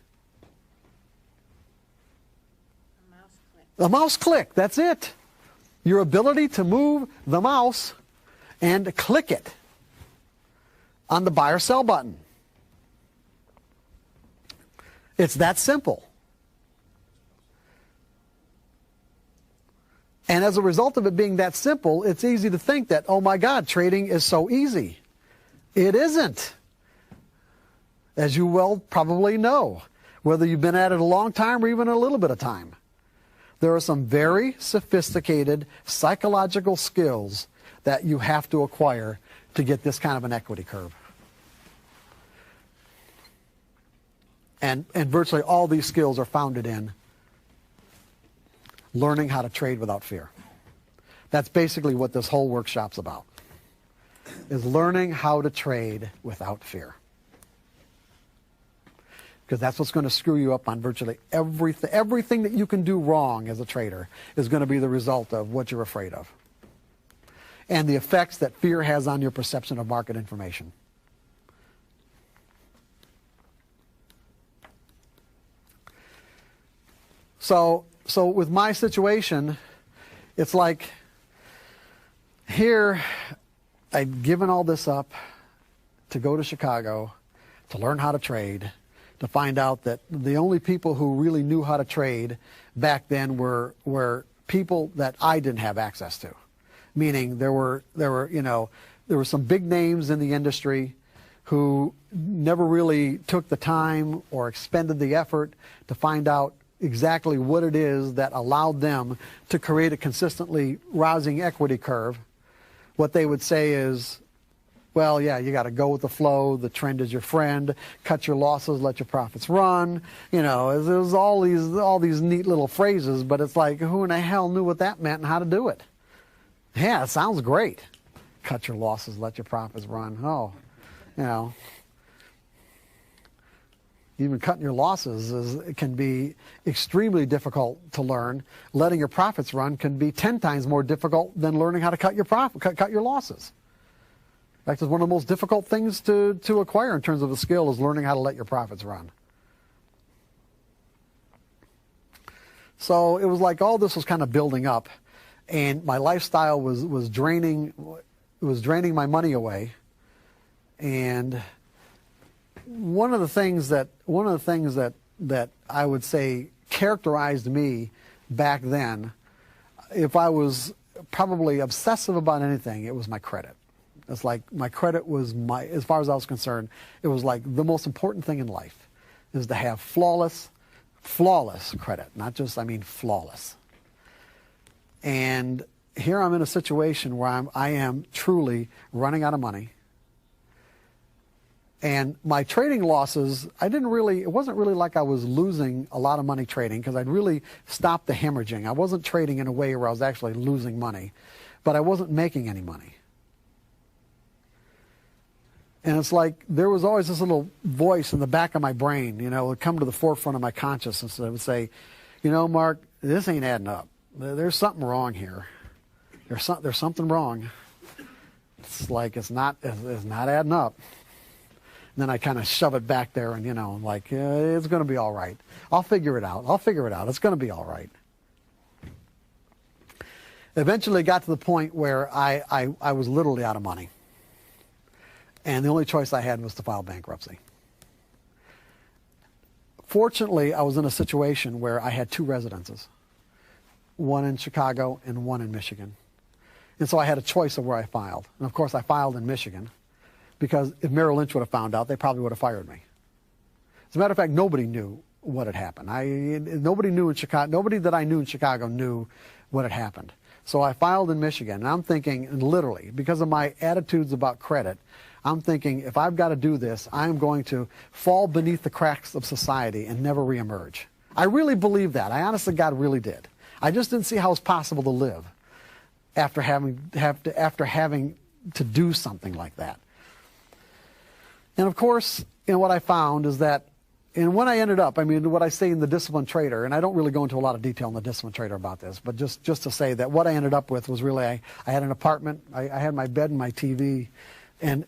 A mouse click. A mouse click, that's it. Your ability to move the mouse and click it on the buy or sell button. It's that simple. And as a result of it being that simple, it's easy to think that, oh my God, trading is so easy. It isn't. As you well probably know, whether you've been at it a long time or even a little bit of time. There are some very sophisticated psychological skills that you have to acquire to get this kind of an equity curve. And virtually all these skills are founded in learning how to trade without fear. That's basically what this whole workshop's about, is learning how to trade without fear. Because that's what's going to screw you up on virtually everything. Everything that you can do wrong as a trader is going to be the result of what you're afraid of and the effects that fear has on your perception of market information. So so with my situation, it's like here I'd given all this up to go to Chicago to learn how to trade, to find out that the only people who really knew how to trade back then were people that I didn't have access to. Meaning there were some big names in the industry who never really took the time or expended the effort to find out exactly what it is that allowed them to create a consistently rising equity curve. What they would say is, well, yeah, you got to go with the flow. The trend is your friend. Cut your losses, let your profits run. There's all these neat little phrases, but it's like, who in the hell knew what that meant and how to do it? Yeah, it sounds great. Cut your losses, let your profits run. Oh, even cutting your losses can be extremely difficult to learn. Letting your profits run can be 10 times more difficult than learning how to cut your losses. In fact, it's one of the most difficult things to acquire in terms of a skill is learning how to let your profits run. So it was like all this was kind of building up, and my lifestyle was draining my money away. And one of the things that I would say characterized me back then, if I was probably obsessive about anything, it was my credit. It's like my credit was as far as I was concerned, it was like the most important thing in life is to have flawless credit, not just, flawless. And here I'm in a situation where I am truly running out of money. And my trading losses, it wasn't really like I was losing a lot of money trading because I'd really stopped the hemorrhaging. I wasn't trading in a way where I was actually losing money, but I wasn't making any money. And it's like there was always this little voice in the back of my brain, it would come to the forefront of my consciousness that would say, Mark, this ain't adding up. There's something wrong here. There's something wrong. It's like it's not adding up. And then I kind of shove it back there and, it's going to be all right. I'll figure it out. It's going to be all right. Eventually got to the point where I was literally out of money. And the only choice I had was to file bankruptcy. Fortunately, I was in a situation where I had two residences, one in Chicago and one in Michigan. And so I had a choice of where I filed. And of course, I filed in Michigan because if Merrill Lynch would have found out, they probably would have fired me. As a matter of fact, nobody knew what had happened. Nobody that I knew in Chicago knew what had happened. So I filed in Michigan, and I'm thinking, literally, because of my attitudes about credit, I'm thinking, if I've got to do this, I'm going to fall beneath the cracks of society and never reemerge. I really believe that. I honestly, God, really did. I just didn't see how it's possible to live after having to do something like that. And of course, what I found is that, and when I ended up, what I say in The Disciplined Trader, and I don't really go into a lot of detail in The Disciplined Trader about this, but just to say that what I ended up with was really, I had an apartment, I had my bed and my TV, and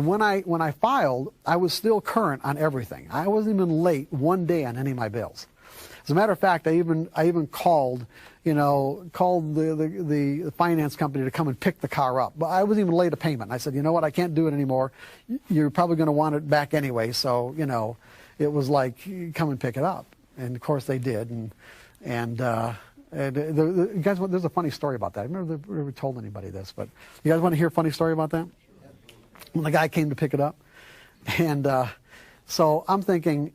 when I filed, I was still current on everything. I wasn't even late one day on any of my bills. As a matter of fact, I even called the finance company to come and pick the car up. But I wasn't even late a payment. I said, you know what, I can't do it anymore. You're probably going to want it back anyway. So, it was like, come and pick it up. And of course they did. And you guys, there's a funny story about that. I've never told anybody this, but you guys want to hear a funny story about that? When the guy came to pick it up. And so I'm thinking,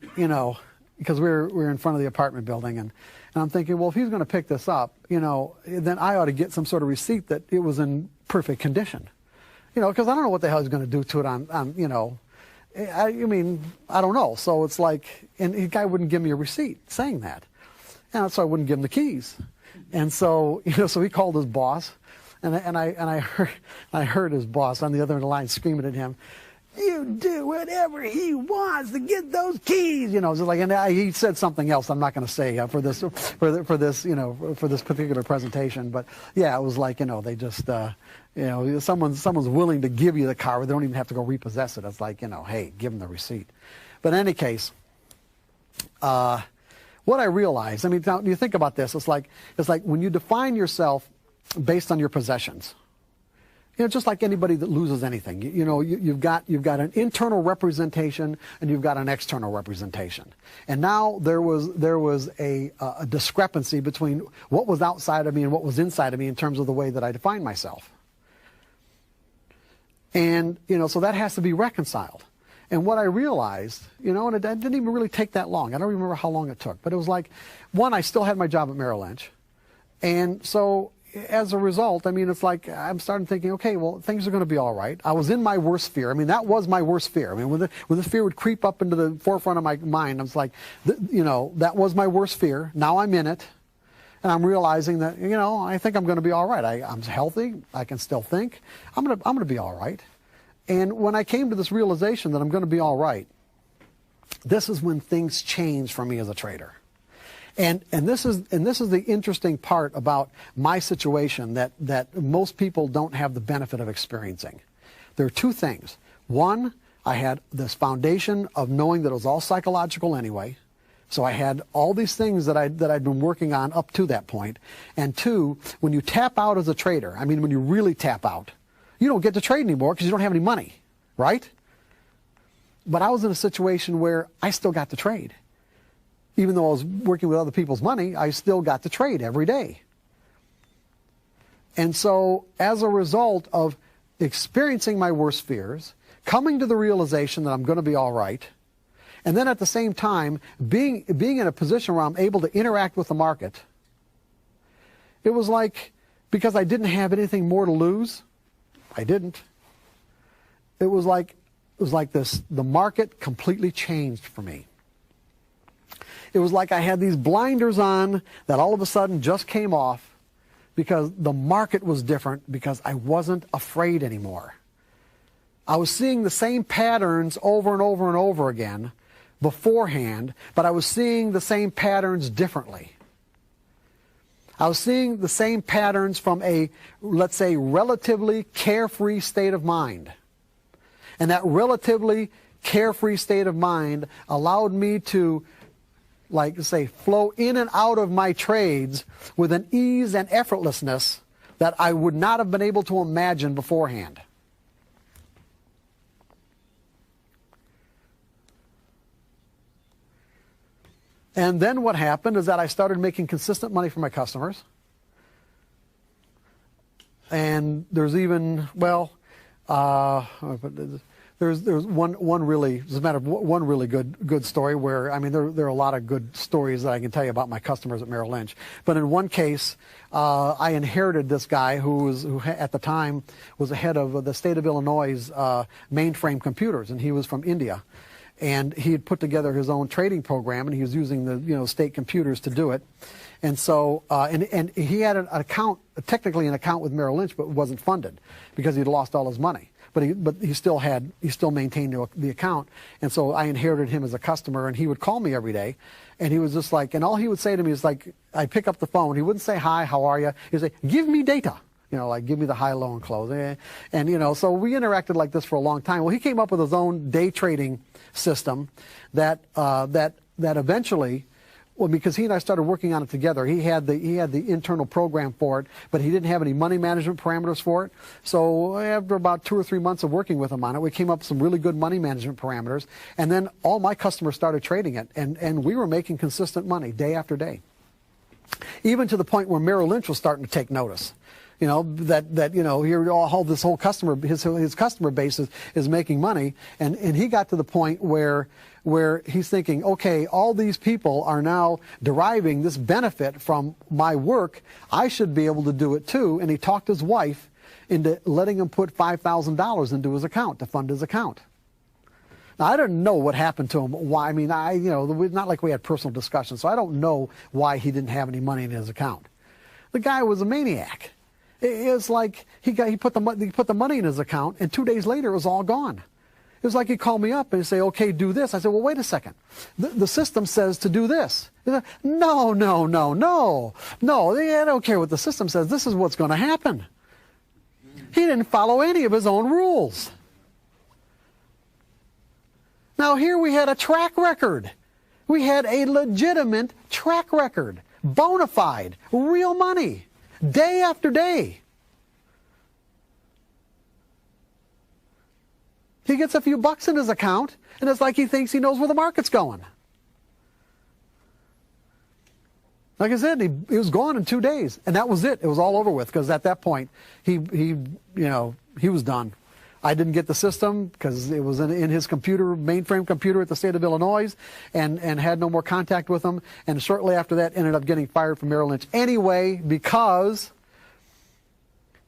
because we were in front of the apartment building, and I'm thinking, well, if he's going to pick this up, then I ought to get some sort of receipt that it was in perfect condition. Because I don't know what the hell he's going to do to it on I don't know. So it's like, and the guy wouldn't give me a receipt saying that. And so I wouldn't give him the keys. And so, so he called his boss, and I heard his boss on the other end of the line screaming at him, "You do whatever he wants to get those keys." Just like, and he said something else I'm not going to say for this particular presentation. But yeah, it was like, they just, someone's willing to give you the car, they don't even have to go repossess it. It's like, hey, give them the receipt. But in any case, what I realized, I mean, now you think about this, it's like when you define yourself based on your possessions. Just like anybody that loses anything, you've got an internal representation and you've got an external representation. And now there was a discrepancy between what was outside of me and what was inside of me in terms of the way that I define myself. And so that has to be reconciled. And what I realized, and it didn't even really take that long. I don't remember how long it took, but it was like, one, I still had my job at Merrill Lynch, and so as a result, I mean, it's like I'm starting thinking, okay, well, things are going to be all right. I was in my worst fear. I mean, that was my worst fear. I mean, when the fear would creep up into the forefront of my mind, I was like, that was my worst fear. Now I'm in it, and I'm realizing that, I think I'm going to be all right. I'm healthy. I can still think. I'm going to be all right. And when I came to this realization that I'm going to be all right, this is when things change for me as a trader. And this is the interesting part about my situation that most people don't have the benefit of experiencing. There are two things. One, I had this foundation of knowing that it was all psychological anyway. So I had all these things that I'd been working on up to that point. And two, when you tap out as a trader, I mean, when you really tap out, you don't get to trade anymore because you don't have any money, right? But I was in a situation where I still got to trade. Even though I was working with other people's money, I still got to trade every day. And so as a result of experiencing my worst fears, coming to the realization that I'm going to be all right, and then at the same time being in a position where I'm able to interact with the market, it was like, because I didn't have anything more to lose, I didn't. It was like this, the market completely changed for me. It was like I had these blinders on that all of a sudden just came off because the market was different, because I wasn't afraid anymore. I was seeing the same patterns over and over and over again beforehand, but I was seeing the same patterns differently. I was seeing the same patterns from a, let's say, relatively carefree state of mind. And that relatively carefree state of mind allowed me to, like say, flow in and out of my trades with an ease and effortlessness that I would not have been able to imagine beforehand. And then what happened is that I started making consistent money for my customers. And there's even, there's one really, as a matter of one really good story where, I mean, there are a lot of good stories that I can tell you about my customers at Merrill Lynch. But in one case, I inherited this guy who at the time was the head of the state of Illinois' mainframe computers, and he was from India. And he had put together his own trading program, and he was using the state computers to do it. And so and he had an account, technically an account with Merrill Lynch, but it wasn't funded because he'd lost all his money. But he still maintained the account. And so I inherited him as a customer, and he would call me every day, and he was just like, and all he would say to me is like, I'd pick up the phone. He wouldn't say, hi, how are you? He'd say, give me data. Like give me the high, low, and close. And, so we interacted like this for a long time. Well, he came up with his own day trading system that eventually, well, because he and I started working on it together, he had the internal program for it, but he didn't have any money management parameters for it. So after about 2 or 3 months of working with him on it, we came up with some really good money management parameters. And then all my customers started trading it, and we were making consistent money day after day. Even to the point where Merrill Lynch was starting to take notice. Here all this whole customer, his customer base is making money, and he got to the point where he's thinking, okay, all these people are now deriving this benefit from my work. I should be able to do it too. And he talked his wife into letting him put $5,000 into his account to fund his account. Now, I don't know what happened to him. Why? I mean, not like we had personal discussions, so I don't know why he didn't have any money in his account. The guy was a maniac. It's like he put the money in his account, and 2 days later it was all gone. It was like he'd call me up and say, okay, do this. I said, well, wait a second. The system says to do this. No, I don't care what the system says. This is what's going to happen. He didn't follow any of his own rules. Now here we had a track record. We had a legitimate track record, bona fide, real money, day after day. He gets a few bucks in his account, and it's like he thinks he knows where the market's going. Like I said, he was gone in 2 days, and that was it. It was all over with, because at that point, he was done. I didn't get the system because it was in his computer, mainframe computer at the state of Illinois, and had no more contact with him. And shortly after that, ended up getting fired from Merrill Lynch anyway, because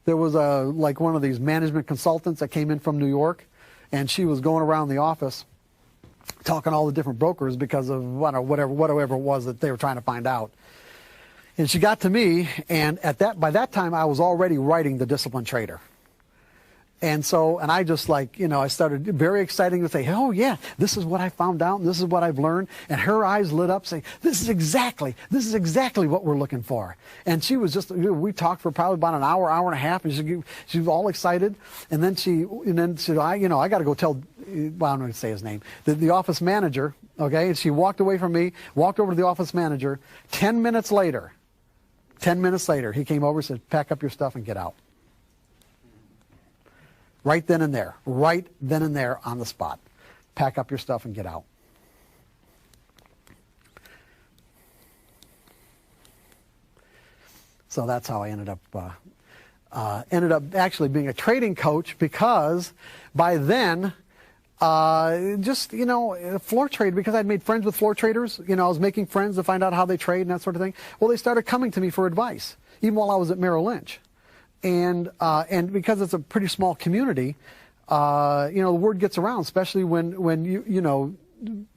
there was like one of these management consultants that came in from New York, and she was going around the office talking to all the different brokers because of whatever it was that they were trying to find out. And she got to me, and by that time I was already writing The Disciplined Trader. And I just I started very exciting to say, oh yeah, this is what I found out, and this is what I've learned. And her eyes lit up saying, this is exactly what we're looking for. And she was we talked for probably about an hour and a half, and she was all excited. And then she said, I got to go tell, well, I'm not going to say his name, the office manager, okay? And she walked away from me, walked over to the office manager. 10 minutes later, he came over and said, pack up your stuff and get out. Right then and there on the spot. Pack up your stuff and get out. So that's how I ended up actually being a trading coach, because by then, floor trade, because I'd made friends with floor traders. I was making friends to find out how they trade and that sort of thing. Well, they started coming to me for advice, even while I was at Merrill Lynch. And because it's a pretty small community, the word gets around, especially when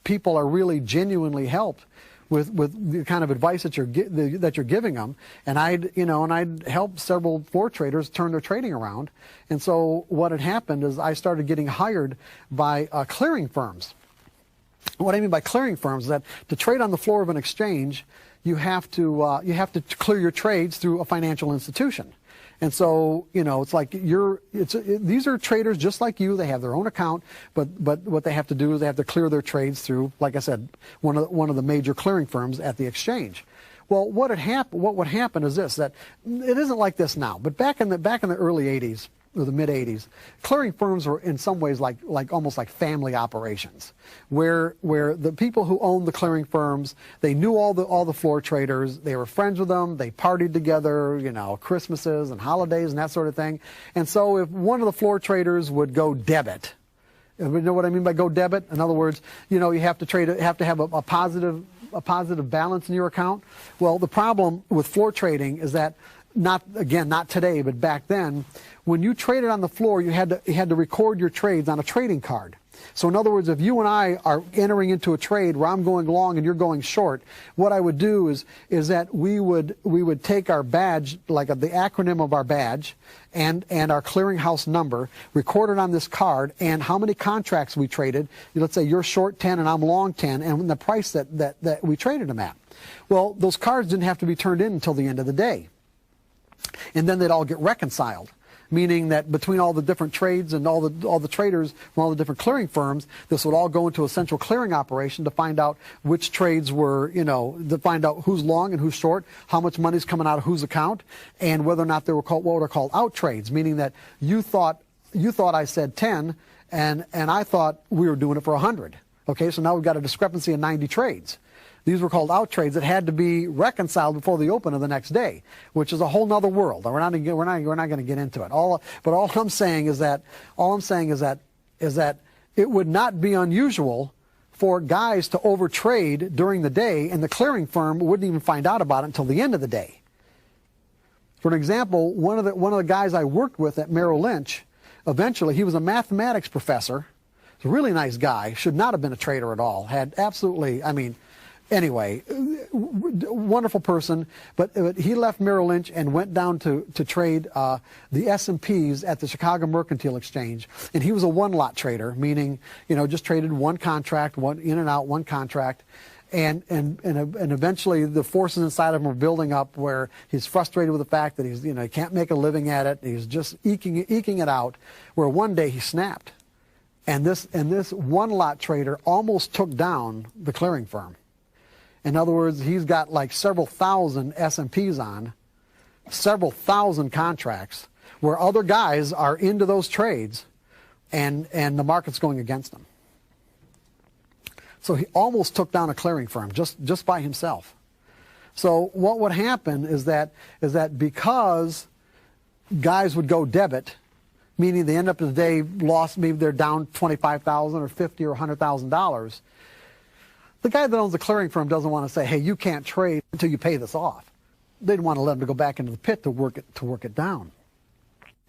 people are really genuinely helped with the kind of advice that you're giving them. And I'd help several floor traders turn their trading around. And so what had happened is I started getting hired by clearing firms. What I mean by clearing firms is that to trade on the floor of an exchange, you have to clear your trades through a financial institution. And so, it's like these are traders just like you. They have their own account, but what they have to do is they have to clear their trades through, like I said, one of the major clearing firms at the exchange. Well, what would happen is this, that it isn't like this now, but back in the early 80s, or the mid 80s, clearing firms were in some ways like almost like family operations, where the people who owned the clearing firms, they knew all the floor traders, they were friends with them, they partied together, Christmases and holidays and that sort of thing. And so if one of the floor traders would go debit, you know what I mean by go debit? In other words, you have to have a positive balance in your account. Well, the problem with floor trading is that not today, but back then, when you traded on the floor, you had to record your trades on a trading card. So in other words, if you and I are entering into a trade where I'm going long and you're going short, what I would do is that we would take our badge, like the acronym of our badge, and our clearinghouse number, record it on this card, and how many contracts we traded. Let's say you're short 10 and I'm long 10, and the price that we traded them at. Well, those cards didn't have to be turned in until the end of the day. And then they'd all get reconciled, meaning that between all the different trades and all the traders from all the different clearing firms, this would all go into a central clearing operation to find out which trades were, to find out who's long and who's short, how much money's coming out of whose account, and whether or not they were called what are called out trades, meaning that you thought I said 10, and I thought we were doing it for 100. Okay, so now we've got a discrepancy of 90 trades. These were called out trades that had to be reconciled before the open of the next day, which is a whole nother world. We're not going to get into it. But all I'm saying is that it would not be unusual for guys to overtrade during the day, and the clearing firm wouldn't even find out about it until the end of the day. For an example, one of the guys I worked with at Merrill Lynch, eventually he was a mathematics professor. He's a really nice guy. Should not have been a trader at all. Had absolutely, anyway, wonderful person, but he left Merrill Lynch and went down to trade the S&Ps at the Chicago Mercantile Exchange, and he was a one-lot trader, meaning just traded one contract, one in and out, one contract, and eventually the forces inside of him were building up where he's frustrated with the fact that he can't make a living at it, he's just eking it out, where one day he snapped, and this one-lot trader almost took down the clearing firm. In other words, he's got like several thousand S&Ps on, several thousand contracts, where other guys are into those trades, and the market's going against them. So he almost took down a clearing firm just by himself. So what would happen is that because guys would go debit, meaning they end up in the day lost, maybe they're down $25,000 or $50,000 or $100,000. The guy that owns the clearing firm doesn't want to say, hey, you can't trade until you pay this off. They'd want to let him to go back into the pit to work it down.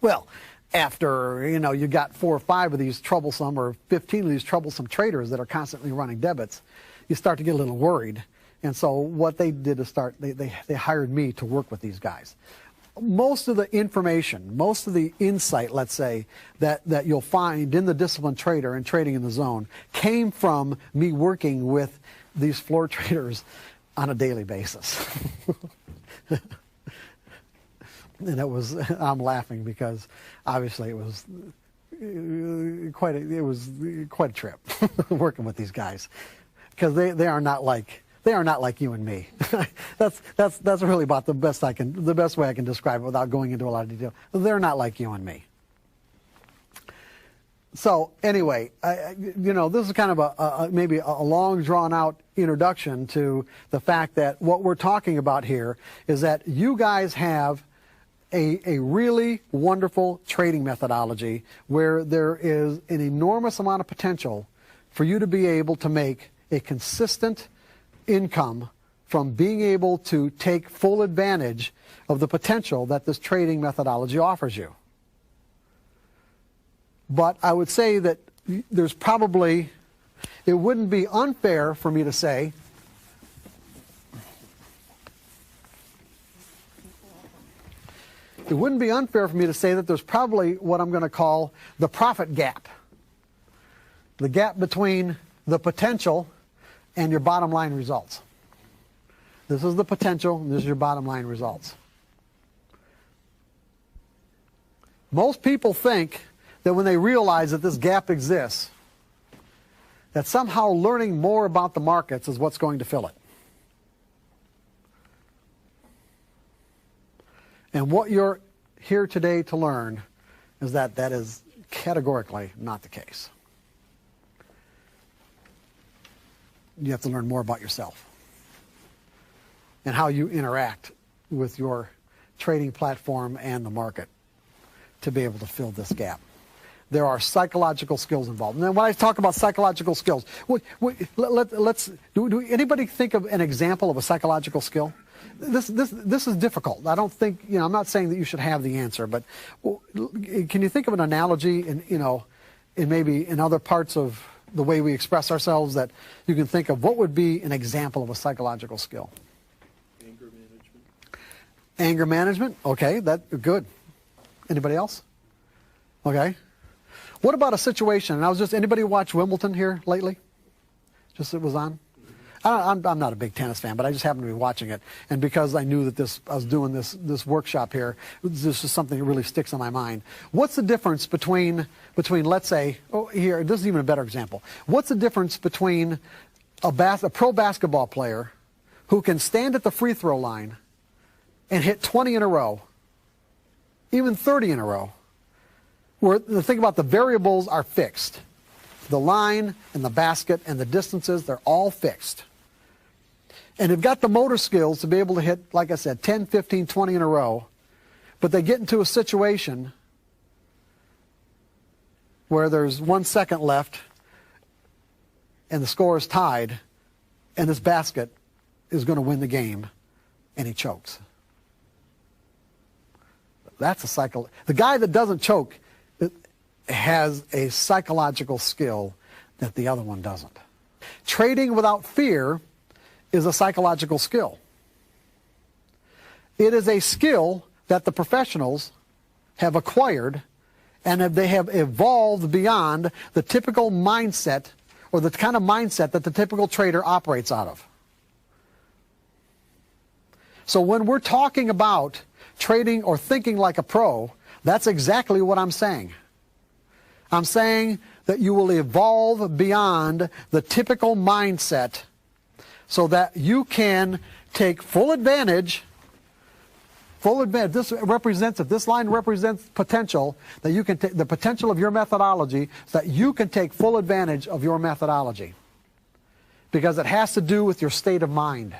Well, after, you got 4 or 5 of these troublesome, or 15 of these troublesome traders that are constantly running debits, you start to get a little worried. And so what they did is they hired me to work with these guys. Most of the information, most of the insight, let's say, that you'll find in the disciplined trader and trading in the zone came from me working with these floor traders on a daily basis. And I'm laughing because obviously it was quite a trip working with these guys, because they are not like you and me. that's really about the best way I can describe it without going into a lot of detail. They're not like you and me. So anyway, this is kind of maybe a long drawn out introduction to the fact that what we're talking about here is that you guys have a really wonderful trading methodology where there is an enormous amount of potential for you to be able to make a consistent income from being able to take full advantage of the potential that this trading methodology offers you. But I would say that there's probably, it wouldn't be unfair for me to say that there's probably what I'm going to call the profit gap. The gap between the potential and your bottom line results. This is the potential, and this is your bottom line results. Most people think that when they realize that this gap exists, that somehow learning more about the markets is what's going to fill it. And what you're here today to learn is that that is categorically not the case. You have to learn more about yourself and how you interact with your trading platform and the market to be able to fill this gap. There are psychological skills involved. And then when I talk about psychological skills, do anybody think of an example of a psychological skill? This is difficult. I don't think, I'm not saying that you should have the answer, but can you think of an analogy in maybe in other parts of the way we express ourselves that you can think of? What would be an example of a psychological skill? Anger management. Anger management? Okay, that's good. Anybody else? Okay. What about a situation, and anybody watch Wimbledon here lately? Just it was on? I'm not a big tennis fan, but I just happened to be watching it. And because I knew that I was doing this workshop here, this is something that really sticks in my mind. What's the difference between let's say, here, this is even a better example. What's the difference between a pro basketball player who can stand at the free throw line and hit 20 in a row, even 30 in a row, where the thing about the variables are fixed. The line and the basket and the distances, they're all fixed. And they've got the motor skills to be able to hit, like I said, 10, 15, 20 in a row, but they get into a situation where there's 1 second left and the score is tied and this basket is going to win the game, and he chokes. That's a cycle. The guy that doesn't choke has a psychological skill that the other one doesn't. Trading without fear is a psychological skill. It is a skill that the professionals have acquired, and they have evolved beyond the typical mindset, or the kind of mindset that the typical trader operates out of. So when we're talking about trading or thinking like a pro, that's exactly what I'm saying. I'm saying that you will evolve beyond the typical mindset so that you can take full advantage. This represents, if this line represents potential, that you can take the potential of your methodology, so that you can take full advantage of your methodology. Because it has to do with your state of mind.